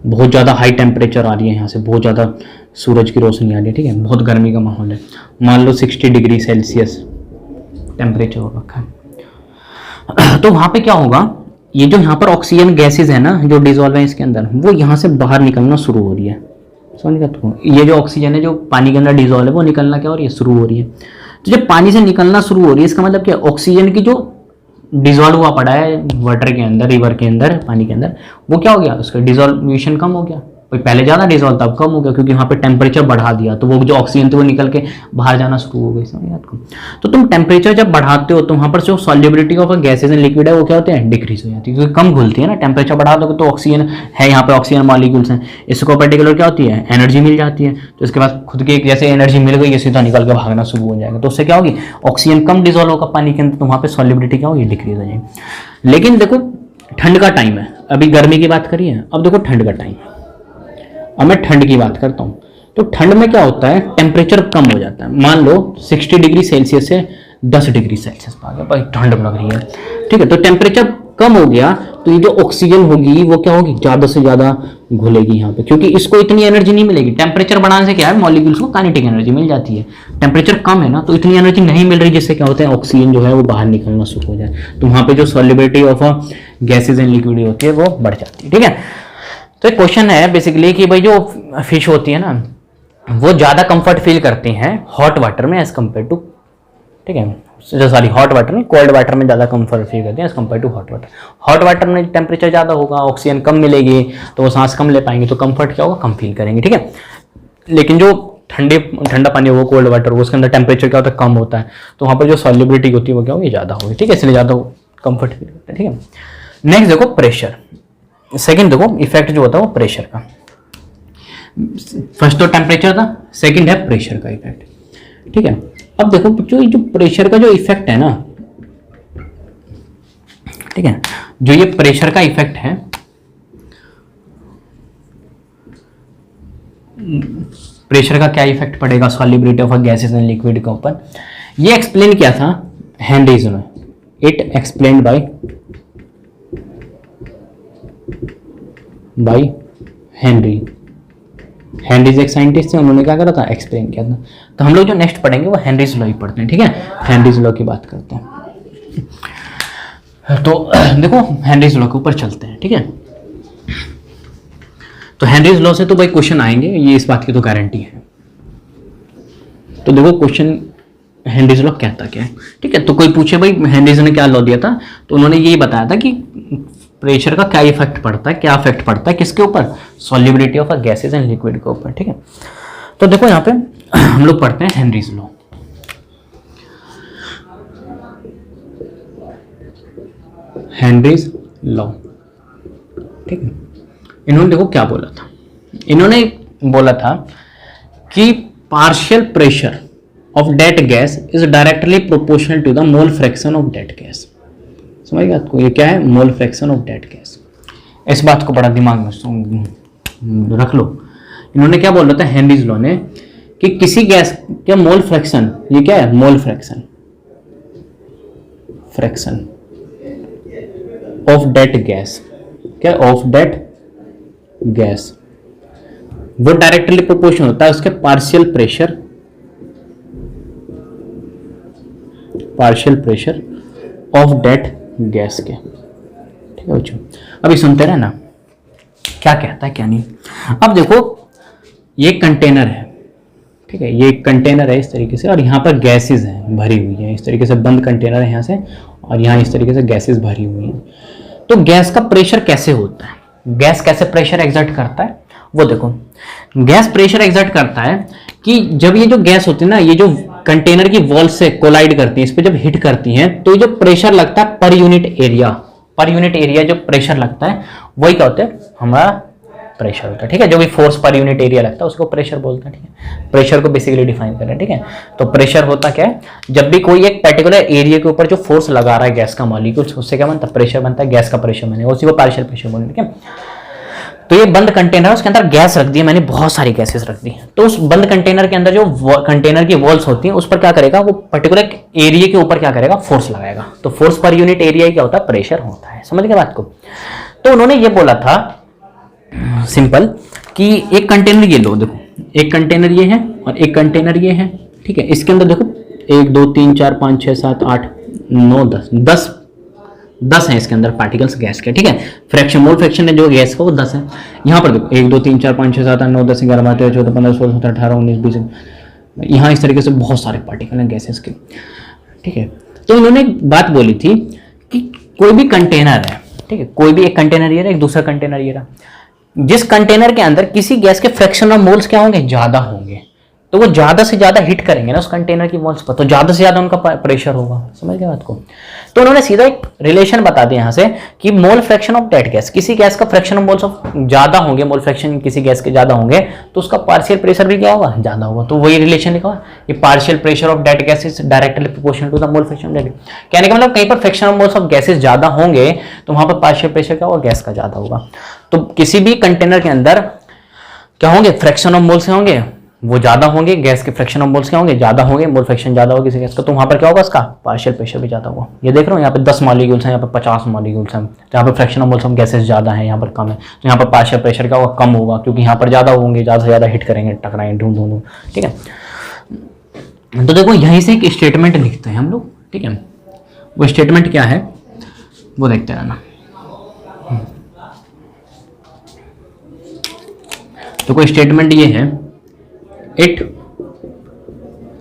बहुत ज़्यादा हाई टेम्परेचर आ रही है, यहाँ से बहुत ज़्यादा सूरज की रोशनी आ रही है, ठीक है, बहुत गर्मी का माहौल है। मान लो 60 डिग्री सेल्सियस टेम्परेचर हो रखा है। तो वहाँ पे क्या होगा? ये जो यहाँ पर ऑक्सीजन गैसेज है ना जो डिजॉल्व है इसके अंदर, वो यहाँ से बाहर निकलना शुरू हो रही है। समझ गया? तो ये जो ऑक्सीजन है जो पानी के अंदर डिजॉल्व है वो निकलना क्या हो रही है? शुरू हो रही है। तो जब पानी से निकलना शुरू हो रही है इसका मतलब क्या? ऑक्सीजन की जो डिजॉल्व हुआ पड़ा है वाटर के अंदर, रिवर के अंदर, पानी के अंदर, वो क्या हो गया? उसका डिजोल्यूशन कम हो गया। पहले ज़्यादा डिजॉल्व था, अब कम हो गया क्योंकि वहाँ पे टेम्परेचर बढ़ा दिया, तो वो जो ऑक्सीजन थी वो निकल के बाहर जाना शुरू हो गई। समझ आपको? तो तुम टेम्परेचर जब बढ़ाते हो तो वहाँ पर जो solubility of gases and liquid है वो क्या होते हैं? डिक्रीज हो जाती है, क्योंकि कम घुलती है ना। टेम्परेचर बढ़ा दोगे तो ऑक्सीजन है, यहाँ पे ऑक्सीजन मॉलिक्यूल्स हैं, इसको पर्टिकुलर क्या होती है? एनर्जी मिल जाती है। तो इसके बाद खुद की जैसे एनर्जी मिल गई, ये सीधा निकल के भागना शुरू हो जाएगा। तो उससे क्या होगी? ऑक्सीजन कम डिजॉल्व होगा पानी के अंदर, तो वहाँ पे सॉल्युबिलिटी क्या होगी? डिक्रीज हो जाएगी। लेकिन देखो ठंड का टाइम है, अभी गर्मी की बात करिए, अब देखो ठंड का टाइम है, अब मैं ठंड की बात करता हूँ। तो ठंड में क्या होता है? टेम्परेचर कम हो जाता है। मान लो 60 डिग्री सेल्सियस से 10 डिग्री सेल्सियस आ गया, भाई ठंड लग रही है, ठीक है। तो टेम्परेचर कम हो गया तो ये जो ऑक्सीजन होगी वो क्या होगी? ज़्यादा से ज़्यादा घुलेगी यहाँ पे, क्योंकि इसको इतनी एनर्जी नहीं मिलेगी। टेम्परेचर बढ़ाने से क्या है? मॉलिक्यूल्स को काइनेटिक एनर्जी मिल जाती है। टेम्परेचर कम है ना तो इतनी एनर्जी नहीं मिल रही, जिससे क्या होता है? ऑक्सीजन जो है वो बाहर निकलना शुरू हो जाए, तो वहाँ पे जो solubility of gases and liquid होती है वो बढ़ जाती है, ठीक है। तो एक क्वेश्चन है बेसिकली कि भाई जो फिश होती है ना वो ज़्यादा कंफर्ट फील करती हैं हॉट वाटर में एज कम्पेयर टू, ठीक है, सॉरी हॉट वाटर में, कोल्ड वाटर में ज़्यादा कंफर्ट फील करते हैं as compare to hot water. Hot water में टेम्परेचर ज़्यादा होगा, ऑक्सीजन कम मिलेगी, तो वो सांस कम ले पाएंगे, तो कंफर्ट क्या होगा? कम फील करेंगे, ठीक है। लेकिन जो ठंडा पानी होगा, कोल्ड वाटर होगा, उसके अंदर टेम्परेचर क्या होता है? कम होता है, तो वहाँ पर जो सॉल्युबिलिटी होती है वो क्या होगी? ज़्यादा होगी, ठीक है, इसलिए ज़्यादा कंफर्ट फील करते हैं, ठीक है। नेक्स्ट देखो प्रेशर। सेकंड देखो इफेक्ट जो होता है वो प्रेशर का। फर्स्ट तो टेम्परेचर था, सेकंड है प्रेशर का इफेक्ट, ठीक है। अब देखो जो प्रेशर का जो इफेक्ट है ना, ठीक है, जो ये प्रेशर का इफेक्ट है, प्रेशर का क्या इफेक्ट पड़ेगा solubility of gases and liquid के ऊपर, ये एक्सप्लेन किया था हेनरीज ने। It explained by Henry. Henrys एक साइंटिस्ट थे, उन्होंने क्या करा था, एक्सप्लेन किया था। तो हम लोग जो नेक्स्ट पढ़ेंगे वो हेनरीज लॉ ही पढ़ते हैं, ठीक है। हेनरीज लॉ की बात करते हैं। तो देखो हेनरीज लॉ के ऊपर चलते हैं, ठीक है। तो हेनरीज लॉ से तो भाई क्वेश्चन आएंगे, ये इस बात की तो गारंटी है। तो देखो क्वेश्चन हेनरीज लॉ कहता क्या है, ठीक है। तो कोई पूछे भाई हेनरीज ने क्या लॉ दिया था, तो उन्होंने यही बताया था कि प्रेशर का क्या इफेक्ट पड़ता है, क्या इफेक्ट पड़ता है किसके ऊपर, solubility of a gases and liquid के ऊपर, ठीक है। तो देखो यहाँ पे हम लोग पढ़ते हैं हेनरीज लॉ। हेनरीज लॉ, ठीक है। इन्होंने देखो क्या बोला था, इन्होंने बोला था कि partial pressure of that gas is directly proportional to the mole fraction of that gas. समझ गया आपको, ये क्या है, mole fraction of that gas. इस बात को बड़ा दिमाग में रख लो। इन्होंने क्या बोला था हेनरीज लॉ ने, कि किसी गैस का मोल फ्रैक्शन, ये क्या है, mole fraction, fraction of that gas, क्या ऑफ डेट गैस, वो डायरेक्टली प्रोपोर्शनल होता है उसके partial pressure of that gas के, ठीक है बच्चों। अभी सुनते रहे ना क्या कहता है क्या नहीं। अब देखो ये कंटेनर है, ठीक है, ये कंटेनर है इस तरीके से, और यहाँ पर गैसेस हैं भरी हुई है, इस तरीके से बंद कंटेनर है यहाँ से, और यहाँ इस तरीके से गैसेस भरी हुई हैं। तो गैस का प्रेशर कैसे होता है, गैस कैसे प्रेशर एग्जर्ट करता है, वो देखो। गैस प्रेशर एग्जर्ट करता है कि जब ये जो गैस होती है ना, ये जो कंटेनर की वॉल से कोलाइड करती है, इस पे जब हिट करती हैं, तो ये जो प्रेशर लगता है पर यूनिट एरिया जो प्रेशर लगता है वही क्या होता है, हमारा प्रेशर होता है, ठीक है। जो भी फोर्स पर यूनिट एरिया लगता है उसको प्रेशर बोलते हैं, ठीक है। प्रेशर को बेसिकली डिफाइन करें, ठीक है। तो प्रेशर होता क्या है, जब भी कोई एक पर्टिकुलर एरिया के ऊपर जो फोर्स लगा रहा है गैस का मॉलिक्यूल, उससे क्या बनता है, प्रेशर बनता है, गैस का प्रेशर बनेगा, उसी को पार्शियल प्रेशर बोलेंगे, ठीक है। तो ये बंद कंटेनर है, उसके अंदर गैस रख दी है मैंने, बहुत सारी गैसेस रख दी। तो उस बंद कंटेनर के अंदर जो कंटेनर की वॉल्स होती हैं उस पर क्या करेगा, वो पर्टिकुलर एरिया के ऊपर क्या करेगा, फोर्स लगाएगा। तो फोर्स पर यूनिट एरिया क्या होता है, प्रेशर होता है। समझ गए बात को। तो उन्होंने ये बोला था सिंपल कि एक कंटेनर ये लो, देखो एक कंटेनर ये है और एक कंटेनर ये है, ठीक है। इसके अंदर देखो 1 2 3 4 5 6 7 8 9 10 है इसके अंदर पार्टिकल्स गैस के, ठीक है। फ्रैक्शन, मोल फ्रैक्शन है जो गैस का वो 10 है। यहाँ पर देखो 1 2 3 4 5 6 7 8 9 10 11 12 13 14 15 16 17 18 19 20, यहाँ इस तरीके से बहुत सारे पार्टिकल हैं गैसेस के, ठीक है। तो इन्होंने एक बात बोली थी कि कोई भी कंटेनर है, ठीक है, कोई भी एक कंटेनर ये रहा, एक दूसरा कंटेनर ये रहा, जिस कंटेनर के अंदर किसी गैस के फ्रैक्शन ऑफ मोल्स क्या होंगे, ज्यादा होंगे, तो वो ज्यादा से ज्यादा हिट करेंगे ना उस कंटेनर की वॉल्स पर, तो ज्यादा से ज्यादा उनका प्रेशर होगा। समझ गए बात को। तो उन्होंने सीधा एक रिलेशन बता दिया यहाँ से कि mole fraction of that gas, किसी गैस का फ्रैक्शन ऑफ मोल्स ऑफ ज्यादा होंगे, मोल फ्रैक्शन किसी गैस के ज्यादा होंगे, तो उसका पार्शियल प्रेशर भी क्या होगा, ज्यादा होगा। तो वही रिलेशन लिखा हुआ, ये partial pressure of that gas is directly proportional to the mole fraction of that. कहने का मतलब कहीं पर fraction of moles of gases ज्यादा होंगे तो वहां पर पार्शियल प्रेशर क्या होगा, गैस का ज्यादा होगा। तो किसी भी कंटेनर के अंदर क्या होंगे, फ्रैक्शन ऑफ मोल्स होंगे वो ज्यादा होंगे, गैस के फ्रैक्शन ऑफ मोल्स क्या होंगे, ज्यादा होंगे, मोल फ्रैक्शन ज्यादा होगा किसी गैस का, तो वहां पर क्या होगा, उसका पार्शियल प्रेशर भी ज्यादा होगा। ये देख रहे हो यहाँ पे 10 मॉलिक्यूल्स हैं, यहाँ पर 50 मॉलिक्यूल्स हैं, जहाँ पे fraction of moles of gases ज्यादा है, यहाँ पर कम है, तो यहाँ पर पार्शियल प्रेशर क्या होगा, कम होगा, क्योंकि यहाँ पर ज्यादा होंगे, ज्यादा से ज्यादा हिट करेंगे, टकराएंगे, ढूंढ ढूंढ, ठीक है। तो देखो यहीं से एक स्टेटमेंट लिखते हैं हम लोग, ठीक है। वो स्टेटमेंट क्या है वो देखते रहना। तो कोई स्टेटमेंट ये है, it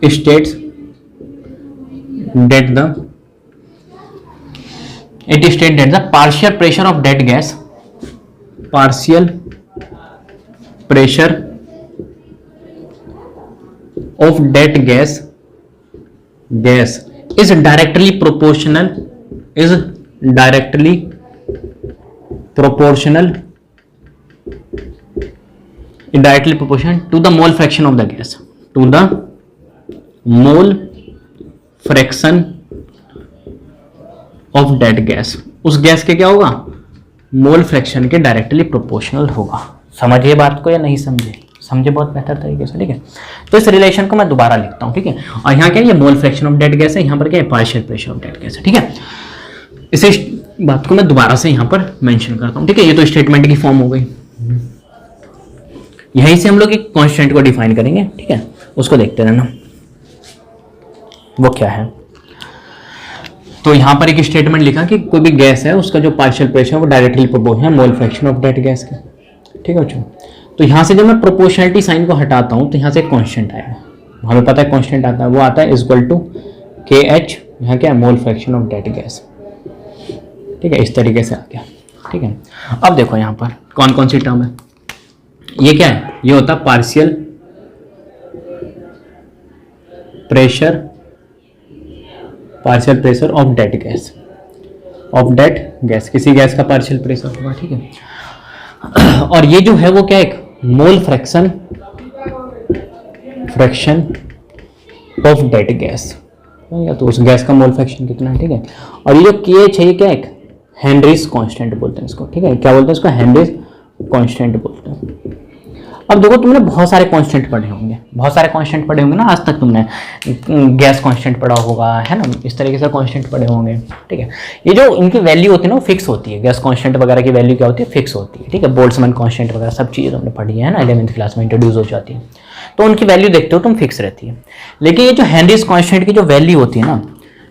states that the partial pressure of that gas is directly proportional to the mole fraction of the gas, to the mole fraction of that gas। उस गैस के क्या होगा, मोल फ्रैक्शन के डायरेक्टली प्रोपोर्शनल होगा। समझिए बात को या नहीं समझे, समझे बहुत बेहतर तरीके से, ठीक है। तो इस रिलेशन को मैं दोबारा लिखता हूं, ठीक है। और यहाँ क्या है, ये mole fraction of that gas है, यहाँ पर क्या है, partial pressure of that gas है, ठीक है। इसे बात को मैं दोबारा से यहाँ पर मेंशन करता हूं, ठीक है। ये तो स्टेटमेंट की फॉर्म हो गई। यहीं से हम लोग एक कांस्टेंट को डिफाइन करेंगे, ठीक है, उसको देखते रहना वो क्या है। तो यहां पर एक स्टेटमेंट लिखा कि कोई भी गैस है उसका जो पार्शियल प्रेशर वो डायरेक्टली प्रोपोर्शनल है mole fraction of that gas के, ठीक है बच्चों। तो यहां से जब मैं प्रोपोर्शनलिटी साइन को हटाता हूं तो यहां से एक कांस्टेंट आएगा, हमें पता है कांस्टेंट आता है, वो आता है इक्वल टू KH, यहाँ क्या है mole fraction of that gas, ठीक है, इस तरीके से आ गया, ठीक है। अब देखो यहाँ पर कौन कौन सी टर्म है, ये क्या है, ये होता है partial pressure of that gas, किसी गैस का पार्शियल प्रेशर होगा, ठीक है। और ये जो है वो क्या, एक मोल फ्रैक्शन ऑफ दैट गैस, या तो उस गैस का मोल फ्रैक्शन कितना है, ठीक है। और ये जो KH है ये क्या है, एक हेनरीज कांस्टेंट बोलते हैं इसको, ठीक है, क्या बोलते हैं इसको, हेनरीज कांस्टेंट बोलते हैं। अब देखो तुमने बहुत सारे कांस्टेंट पढ़े होंगे ना, आज तक तुमने गैस कांस्टेंट पढ़ा होगा, है ना, इस तरीके से कांस्टेंट पढ़े होंगे, ठीक है। ये जो इनकी वैल्यू होती है ना वो फिक्स होती है, गैस कांस्टेंट वगैरह की वैल्यू क्या होती है, फिक्स होती है, ठीक है। बोल्ट्जमैन कांस्टेंट वगैरह सब चीज़ें तुमने पढ़ी है ना, 11वीं क्लास में इंट्रोड्यूस हो जाती है, तो उनकी वैल्यू देखते हो तुम फिक्स रहती है। लेकिन ये जो हेनरीज कांस्टेंट की जो वैल्यू होती है ना,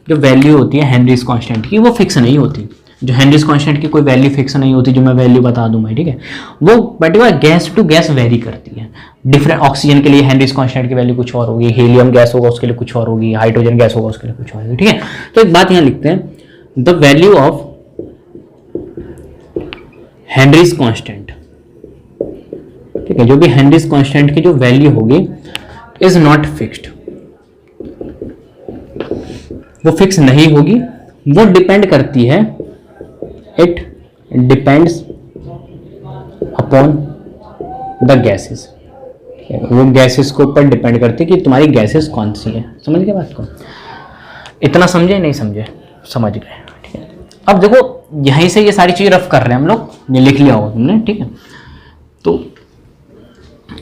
जो वैल्यू होती है हेनरीज कांस्टेंट की, वो फिक्स नहीं होती। जो हेनरीज कांस्टेंट की कोई वैल्यू फिक्स नहीं होती, जो मैं वैल्यू बता दूं मैं, ठीक है, वो particular gas to gas vary करती है। डिफरेंट ऑक्सीजन के लिए हेनरीज कांस्टेंट की वैल्यू कुछ और होगी, हीलियम गैस होगा उसके लिए कुछ और होगी, हाइड्रोजन गैस होगा उसके लिए कुछ और होगी, ठीक है। तो एक बात यहाँ लिखते हैं, the value of Henry's constant, ठीक है, जो भी हेनरीज कांस्टेंट की जो वैल्यू होगी इज नॉट फिक्स्ड, वो फिक्स नहीं होगी, वो डिपेंड करती है, it depends upon the gases, वो गैसेस के ऊपर डिपेंड करती है कि तुम्हारी गैसेस कौन सी है। समझ गए बात को, इतना समझे नहीं समझे, समझ गए, ठीक है। अब देखो यहीं से ये सारी चीज़ रफ कर रहे हैं हम लोग, ये लिख लिया होगा तुमने, ठीक है। तो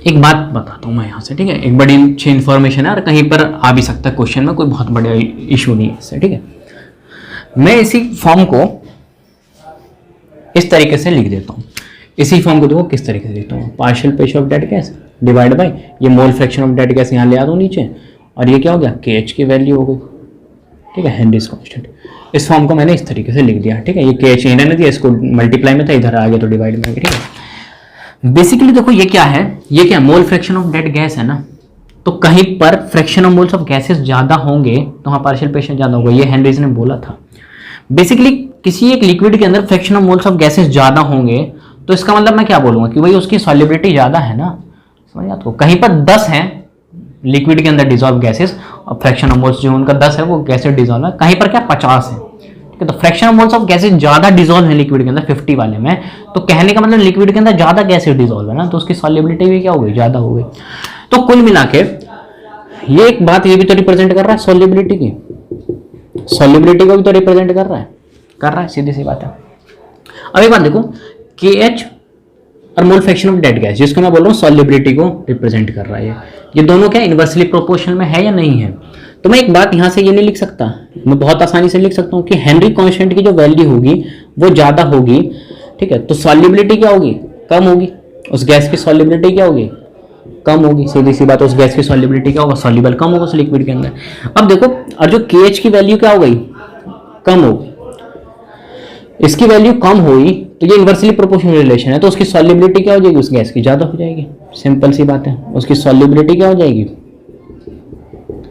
एक बात बताता हूँ मैं यहाँ से, ठीक है, एक बड़ी अच्छी इन्फॉर्मेशन है और कहीं पर आ भी सकता है क्वेश्चन में, कोई बहुत बड़ा इशू नहीं है इससे, ठीक है। मैं इसी फॉर्म को इस तरीके से लिख देता हूँ, इसी फॉर्म को देखो किस तरीके से लिखता हूँ, partial pressure of that gas divide by ये mole fraction of that gas, यहाँ ले आ दो नीचे, और ये क्या हो गया, KH की वैल्यू हो गई, ठीक है, हेनरीज कांस्टेंट। इस फॉर्म को मैंने इस तरीके से लिख दिया, ठीक है। ये KH इधर नहीं दिया, इसको मल्टीप्लाई में था, इधर आ गया तो डिवाइड में आ गया, ठीक है। बेसिकली देखो ये क्या है, ये क्या मोल फ्रैक्शन ऑफ दैट गैस है ना, तो कहीं पर fraction of moles of gases ज्यादा होंगे तो वहाँ पार्शियल प्रेशर ज्यादा होगा, ये हेनरीज ने बोला था। बेसिकली किसी एक लिक्विड के अंदर fraction of moles of gases ज्यादा होंगे तो इसका मतलब मैं क्या बोलूंगा कि भाई उसकी सॉल्युबिलिटी ज्यादा है ना, समझ आपको। कहीं पर 10 है लिक्विड के अंदर डिजॉल्व गैसेस और फ्रैक्शन ऑफ मोल्स जो उनका 10 है वो गैसेस डिजॉल्व है, कहीं पर क्या 50 है, ठीक है। तो fraction of moles of gases ज्यादा डिजॉल्व है लिक्विड के अंदर 50 वाले में, तो कहने का मतलब लिक्विड के अंदर ज्यादा गैसेस डिजॉल्व है ना, तो उसकी सॉल्युबिलिटी भी क्या हो गई, ज्यादा हो गई। तो कुल मिला के ये एक बात ये भी तो रिप्रेजेंट कर रहा है सॉल्युबिलिटी की, सॉल्युबिलिटी को भी तो रिप्रेजेंट कर रहा है, सीधी सी बात है। अब एक बात देखो, KH और मोल फ्रैक्शन ऑफ दैट गैस जिसको मैं बोल रहा हूँ सॉल्युबिलिटी को रिप्रेजेंट कर रहा है, ये दोनों क्या इनवर्सली प्रोपोर्शनल में है या नहीं है। तो मैं एक बात यहाँ से ये नहीं लिख सकता, मैं बहुत आसानी से लिख सकता हूँ कि हेनरी कांस्टेंट की जो वैल्यू होगी वो ज्यादा होगी, ठीक है, तो सॉल्युबिलिटी क्या होगी, कम होगी, उस गैस की सॉल्युबिलिटी क्या होगी, कम होगी, सीधी सी बात है। उस गैस की सॉल्युबिलिटी क्या होगा, सॉल्युबल कम होगा उस लिक्विड के अंदर। अब देखो, और जो KH की वैल्यू क्या हो गई, कम हो गई, इसकी वैल्यू कम हुई तो ये इनवर्सली प्रोपोर्शनल रिलेशन है, तो उसकी सॉल्युबिलिटी क्या हो जाएगी, उस गैस की ज्यादा हो जाएगी, सिंपल सी बात है। उसकी सॉल्युबिलिटी क्या हो जाएगी,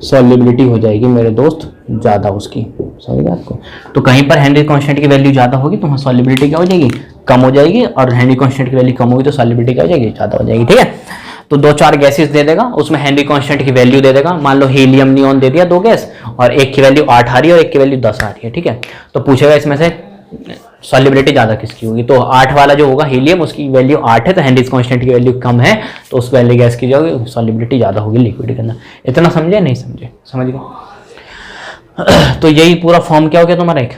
सॉल्युबिलिटी हो जाएगी मेरे दोस्त ज्यादा उसकी, समझ गए आपको। तो कहीं पर हेनरी कांस्टेंट की वैल्यू ज्यादा होगी तो वहाँ सॉल्युबिलिटी क्या हो जाएगी, कम हो जाएगी, और हेनरी कांस्टेंट की वैल्यू कम होगी तो सॉल्युबिलिटी क्या हो जाएगी, ज्यादा हो जाएगी, ठीक है। तो 2-4 गैसेस दे देगा, उसमें हेनरी कांस्टेंट की वैल्यू दे देगा, मान लो हीलियम नियॉन दे दिया 2 गैस, और एक की वैल्यू 8 आ रही है और एक की वैल्यू 10 आ रही है, ठीक है। तो पूछेगा इसमें से सॉल्युबिलिटी ज्यादा किसकी होगी, तो 8 वाला जो होगा हीलियम उसकी वैल्यू 8 है, तो हेनरीज कांस्टेंट की वैल्यू कम है, तो उस वैल्यू गैस की जो होगी सॉल्युबिलिटी ज्यादा होगी लिक्विड के अंदर। इतना समझे नहीं समझे, समझ गए। तो यही पूरा फॉर्म क्या हो गया तुम्हारा, एक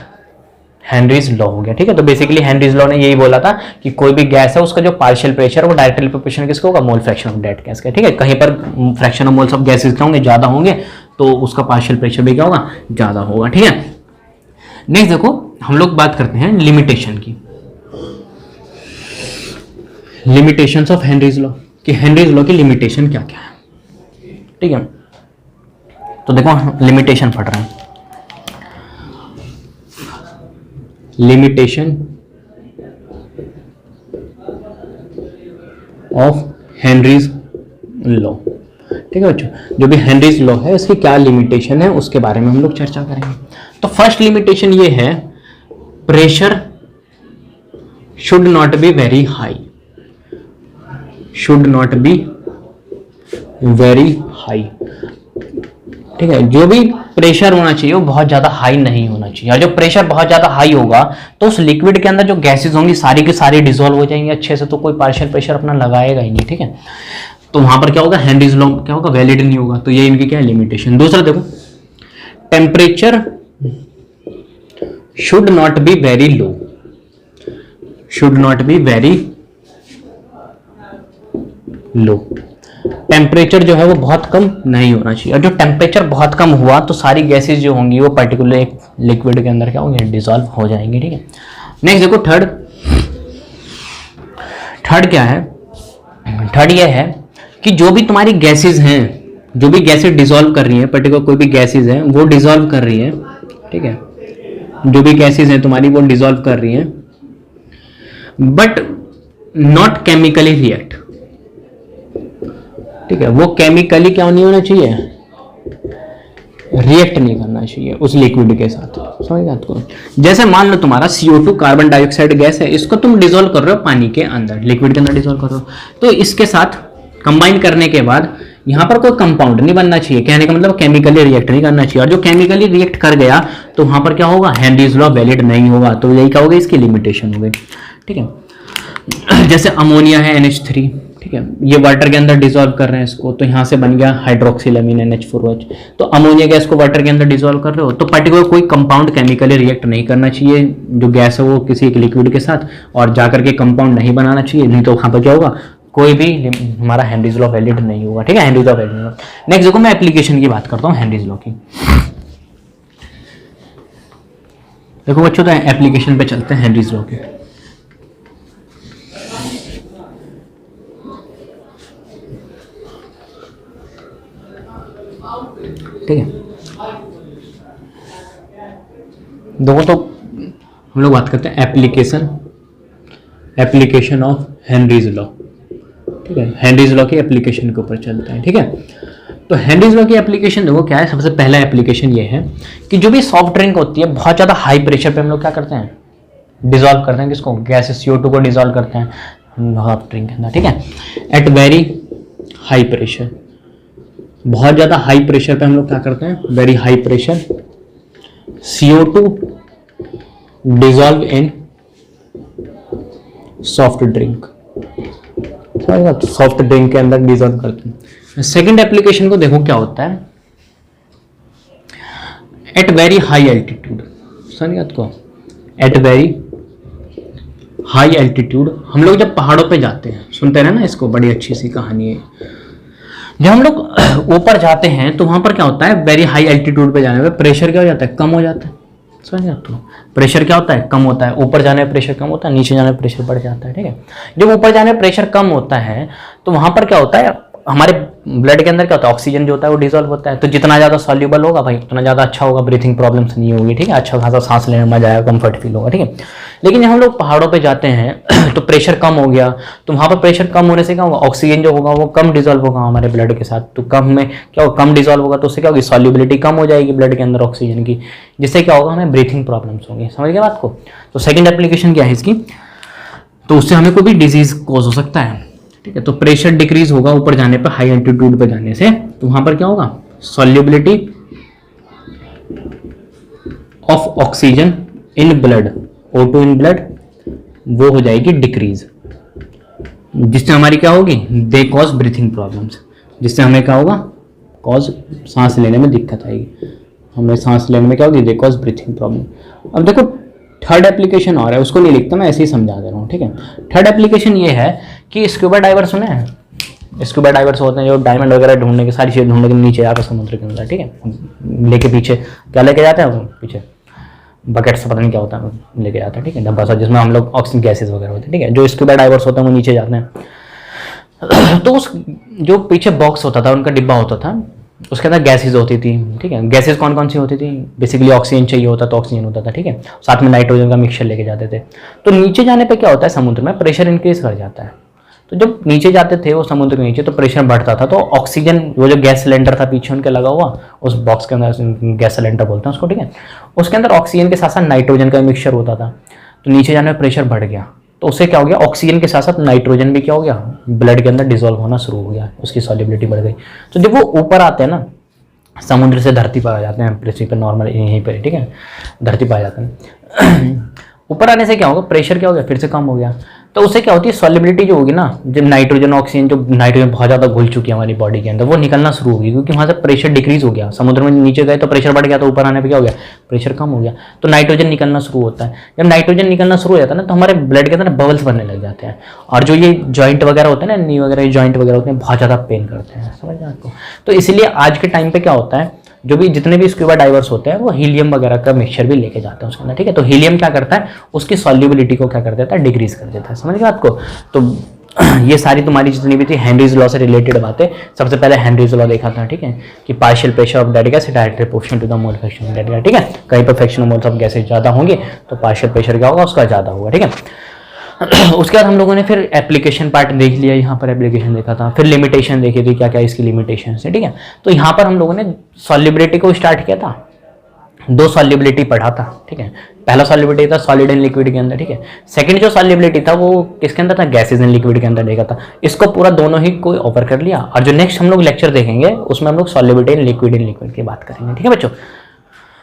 हेनरीज लॉ हो गया, ठीक है। तो बेसिकली हेनरीज लॉ ने यही बोला था कि कोई भी गैस है उसका जो पार्शियल प्रेशर वो डायरेक्टली प्रोपोर्शनल किसका होगा, मोल फ्रैक्शन ऑफ दैट गैस का, ठीक है। कहीं पर fraction of moles of gases क्या होंगे, ज्यादा होंगे, तो उसका पार्शियल प्रेशर भी क्या होगा, ज्यादा होगा, ठीक है। नेक्स्ट देखो, हम लोग बात करते हैं लिमिटेशन की, लिमिटेशंस ऑफ हेनरीज लॉ। कि हेनरीज लॉ की लिमिटेशन क्या क्या है। ठीक है, तो देखो लिमिटेशन पढ़ रहे हैं। Limitation of Henry's law. ठीक है बच्चों, जो भी हेनरीज लॉ है इसकी क्या लिमिटेशन है उसके बारे में हम लोग चर्चा करेंगे। तो फर्स्ट लिमिटेशन ये है, pressure should not be very high, should not be very high. ठीक है, जो भी प्रेशर होना चाहिए वो बहुत ज्यादा हाई नहीं होना चाहिए, और जो प्रेशर बहुत ज्यादा हाई होगा तो उस लिक्विड के अंदर जो गैसेस होंगी सारी की सारी डिसॉल्व हो जाएंगी अच्छे से, तो कोई पार्शियल प्रेशर अपना लगाएगा ही नहीं। ठीक है, तो वहां पर क्या होगा, हेनरीज लॉ क्या होगा, वैलिड नहीं होगा। तो ये इनकी क्या है, लिमिटेशन। दूसरा देखो, temperature should not be very low, should not be very low. Temperature जो है वो बहुत कम नहीं होना चाहिए, और जो टेम्परेचर बहुत कम हुआ तो सारी गैसेस जो होंगी वो पर्टिकुलर एक लिक्विड के अंदर क्या होंगे, डिसॉल्व हो जाएंगे। ठीक है, नेक्स्ट देखो थर्ड, थर्ड क्या है, थर्ड ये है कि जो भी तुम्हारी गैसेस हैं, जो भी गैसेस डिसॉल्व कर रही हैं, पर्टिकुलर कोई भी गैसेस हैं वो डिसॉल्व कर रही हैं। ठीक है, जो भी गैसेस हैं तुम्हारी वो डिसॉल्व कर रही हैं, बट नॉट केमिकली रिएक्ट। ठीक है, वो केमिकली क्या नहीं होना चाहिए, रिएक्ट नहीं करना चाहिए उस लिक्विड के साथ। समझ गए आपको? जैसे मान लो तुम्हारा CO2 कार्बन डाइऑक्साइड गैस है, इसको तुम डिसॉल्व कर रहे हो पानी के अंदर, लिक्विड के अंदर डिसॉल्व कर रहे हो, तो इसके साथ कंबाइन करने के बाद यहां पर कोई कंपाउंड नहीं बनना चाहिए। कहने का मतलब केमिकली रिएक्ट नहीं करना चाहिए, और जो केमिकली रिएक्ट कर गया तो वहां पर क्या होगा, हेनरीज लॉ वैलिड नहीं होगा। तो यही क्या होगा, इसकी लिमिटेशन हो गई। ठीक है, जैसे अमोनिया है NH3, ठीक है, ये वाटर के अंदर डिसॉल्व कर रहे हैं इसको, तो यहाँ से बन गया हाइड्रोक्सिलामीन NH4OH। तो अमोनिया गैस को वाटर के अंदर डिसॉल्व कर रहे हो तो पर्टिकुलर कोई कंपाउंड केमिकली रिएक्ट नहीं करना चाहिए जो गैस है वो किसी एक लिक्विड के साथ, और जाकर के कंपाउंड नहीं बनाना चाहिए, नहीं तो वहाँ पर क्या होगा, कोई भी हमारा हेनरीज लॉ वैलिड नहीं होगा। ठीक है, हेनरीज लॉ वैलिड नहीं होगा। नेक्स्ट देखो, मैं एप्लीकेशन की बात करता हूँ हेनरीज लॉ की। देखो बच्चों, तो एप्लीकेशन पे चलते हैं हेनरीज लॉ के। ठीक है, देखो तो हम लोग बात करते हैं application, application of Henry's law. ठीक है, हेनरीज लॉ की एप्लीकेशन के ऊपर चलते हैं। ठीक है, तो हेनरीज लॉ की एप्लीकेशन देखो क्या है। सबसे पहला एप्लीकेशन ये है कि जो भी सॉफ्ट ड्रिंक होती है बहुत ज़्यादा हाई प्रेशर पे हम लोग क्या करते हैं, डिसॉल्व करते हैं किसको, गैसेस CO2 को डिसॉल्व करते हैं सॉफ्ट ड्रिंक के अंदर। ठीक है, एट वेरी हाई प्रेशर, बहुत ज़्यादा हाई प्रेशर पे हम लोग क्या करते हैं, very high pressure CO2 dissolve in soft drink, soft drink के अंदर डिसॉल्व करते हैं। सेकंड एप्लीकेशन को देखो क्या होता है, एट वेरी हाई एल्टीट्यूड। समझ गया आपको, एट वेरी हाई एल्टीट्यूड। हम लोग जब पहाड़ों पे जाते हैं, सुनते हैं ना इसको, बड़ी अच्छी सी कहानी है। जब हम लोग ऊपर जाते हैं तो वहां पर क्या होता है, वेरी हाई एल्टीट्यूड पे जाने पे प्रेशर क्या हो जाता है, कम हो जाता है। समझ गया तो, प्रेशर क्या होता है, कम होता है। ऊपर जाने में प्रेशर कम होता है, नीचे जाने में प्रेशर बढ़ जाता है। ठीक है, जब ऊपर जाने में प्रेशर कम होता है तो वहां पर क्या होता है, हमारे ब्लड के अंदर क्या होता है, ऑक्सीजन जो होता है वो डिसॉल्व होता है। तो जितना ज़्यादा सॉल्यूबल होगा भाई उतना ज़्यादा अच्छा होगा, ब्रीथिंग प्रॉब्लम्स नहीं होगी। ठीक है, अच्छा खासा सांस लेने में मजा आएगा, कंफर्ट फील होगा। ठीक है, लेकिन जब हम लोग पहाड़ों पे जाते हैं तो प्रेशर कम हो गया, तो वहाँ पर प्रेशर कम होने से क्या होगा, ऑक्सीजन जो होगा वो कम डिसॉल्व होगा हमारे ब्लड के साथ। तो कम में क्या होगा, कम डिसॉल्व होगा तो उससे क्या होगी, सॉल्युबिलिटी कम हो जाएगी ब्लड के अंदर ऑक्सीजन की, जिससे क्या होगा, हमें ब्रीथिंग प्रॉब्लम्स होंगी। समझ गए बात को? तो सेकेंड एप्लीकेशन क्या है इसकी, तो उससे हमें कोई भी डिजीज कॉज हो सकता है। ठीक है, तो प्रेशर डिक्रीज होगा ऊपर जाने पर, हाई एल्टीट्यूड पर जाने से, तो वहां पर क्या होगा, solubility of oxygen in blood, O2 in blood, वो हो जाएगी डिक्रीज, जिससे हमारी क्या होगी, दे कॉज ब्रीथिंग प्रॉब्लम्स, जिससे हमें क्या होगा, कॉज सांस लेने में दिक्कत आएगी, हमें सांस लेने में क्या होगी, दे कॉज ब्रीथिंग प्रॉब्लम। अब देखो थर्ड एप्लीकेशन और है, उसको नहीं लिखता मैं, ऐसे ही समझा दे रहा हूँ। ठीक है, थर्ड एप्लीकेशन ये है कि स्कूबा डाइवर सुने हैं, स्कूबा डाइवर्स होते हैं जो डायमंड वगैरह ढूंढने के, सारी चीज़ ढूंढने के नीचे जाकर समुद्र के अंदर। ठीक है, लेके पीछे क्या लेके जाते हैं, पीछे बकेट से पता नहीं क्या होता है लेके जाते हैं। ठीक है, डब्बा सा जिसमें हम लोग ऑक्सीजन गैसेज वगैरह होते हैं। ठीक है, जो स्कूबा डाइवर्स होते हैं वो नीचे जाते हैं तो उस जो पीछे बॉक्स होता था, उनका डिब्बा होता था, उसके अंदर गैसेज होती थी, ठीक है। गैसेज कौन कौन सी होती थी? बेसिकली ऑक्सीजन चाहिए होता तो ऑक्सीजन होता था, ठीक है। साथ में नाइट्रोजन का मिक्सचर लेके जाते थे। तो नीचे जाने पे क्या होता है, समुद्र में प्रेशर इंक्रीज कर जाता है। तो जब नीचे जाते थे वो समुद्र के नीचे, तो प्रेशर बढ़ता था, तो ऑक्सीजन, वो जो गैस सिलेंडर था पीछे उनके लगा हुआ, उस बॉक्स के अंदर, गैस सिलेंडर बोलते हैं उसको, ठीक है, उसके अंदर ऑक्सीजन के साथ साथ नाइट्रोजन का मिक्सचर होता था। तो नीचे जाने में प्रेशर बढ़ गया, तो उससे क्या हो गया, ऑक्सीजन के साथ साथ नाइट्रोजन भी क्या हो गया, ब्लड के अंदर डिजोल्व होना शुरू हो गया, उसकी सॉल्युबिलिटी बढ़ गई। तो जब वो ऊपर आते हैं ना, समुद्र से धरती पर आ जाते हैं, पृथ्वी पर नॉर्मल यहीं पर, ठीक है, धरती पर आ जाते हैं। ऊपर आने से क्या होगा, प्रेशर क्या हो गया, फिर से कम हो गया। तो उससे क्या होती है, सॉल्युबिलिटी जो होगी ना, जब नाइट्रोजन ऑक्सीजन, जो नाइट्रोजन बहुत ज़्यादा घुल चुकी है हमारी बॉडी के अंदर, वो निकलना शुरू होगी, क्योंकि वहाँ से प्रेशर डिक्रीज हो गया। समुद्र में नीचे गए तो प्रेशर बढ़ गया, तो ऊपर आने पे क्या हो गया, प्रेशर कम हो गया, तो नाइट्रोजन निकलना शुरू होता है। जब नाइट्रोजन निकलना शुरू हो जाता है ना, तो हमारे ब्लड के अंदर बबल्स बनने लग जाते हैं, और जो ये जॉइंट वगैरह होते हैं ना, नी वगैरह जॉइंट वगैरह होते हैं, बहुत ज़्यादा पेन करते हैं, समझ में आपको। तो इसलिए आज के टाइम पे क्या होता है, जो भी जितने भी स्क्यूबा डाइवर्स होते हैं, वो हीलियम वगैरह का मिक्सचर भी लेके जाते हैं उसके अंदर, ठीक है। तो हीलियम क्या करता है, उसकी सॉल्युबिलिटी को क्या कर देता है, डिक्रीज कर देता है, समझ गए आपको। तो ये सारी तुम्हारी जितनी भी थी हेनरीज लॉ से रिलेटेड बातें, सबसे पहले हेनरीज लॉ देखा था, ठीक है, कि partial pressure of that gas directly proportional to the mole fraction of that gas, ठीक है। कहीं पर fraction of moles of gases ज़्यादा होंगे तो पार्शियल प्रेशर क्या होगा, उसका ज़्यादा होगा, ठीक है। उसके बाद हम लोगों ने फिर एप्लीकेशन पार्ट देख लिया, यहाँ पर एप्लीकेशन देखा था, फिर लिमिटेशन देखी थी, क्या क्या इसकी लिमिटेशन है, ठीक है। तो यहाँ पर हम लोगों ने सॉल्युबिलिटी को स्टार्ट किया था, 2 सॉल्युबिलिटी पढ़ा था, ठीक है। पहला सॉल्युबिलिटी था सॉलिड एंड लिक्विड के अंदर, ठीक है। सेकंड जो सॉल्युबिलिटी था वो किसके अंदर था, गैसेज एंड लिक्विड के अंदर देखा था। इसको पूरा दोनों ही कोई ओवर कर लिया, और जो नेक्स्ट हम लोग लेक्चर देखेंगे उसमें हम लोग सॉल्युबिलिटी एंड लिक्विड की बात करेंगे, ठीक है बच्चों।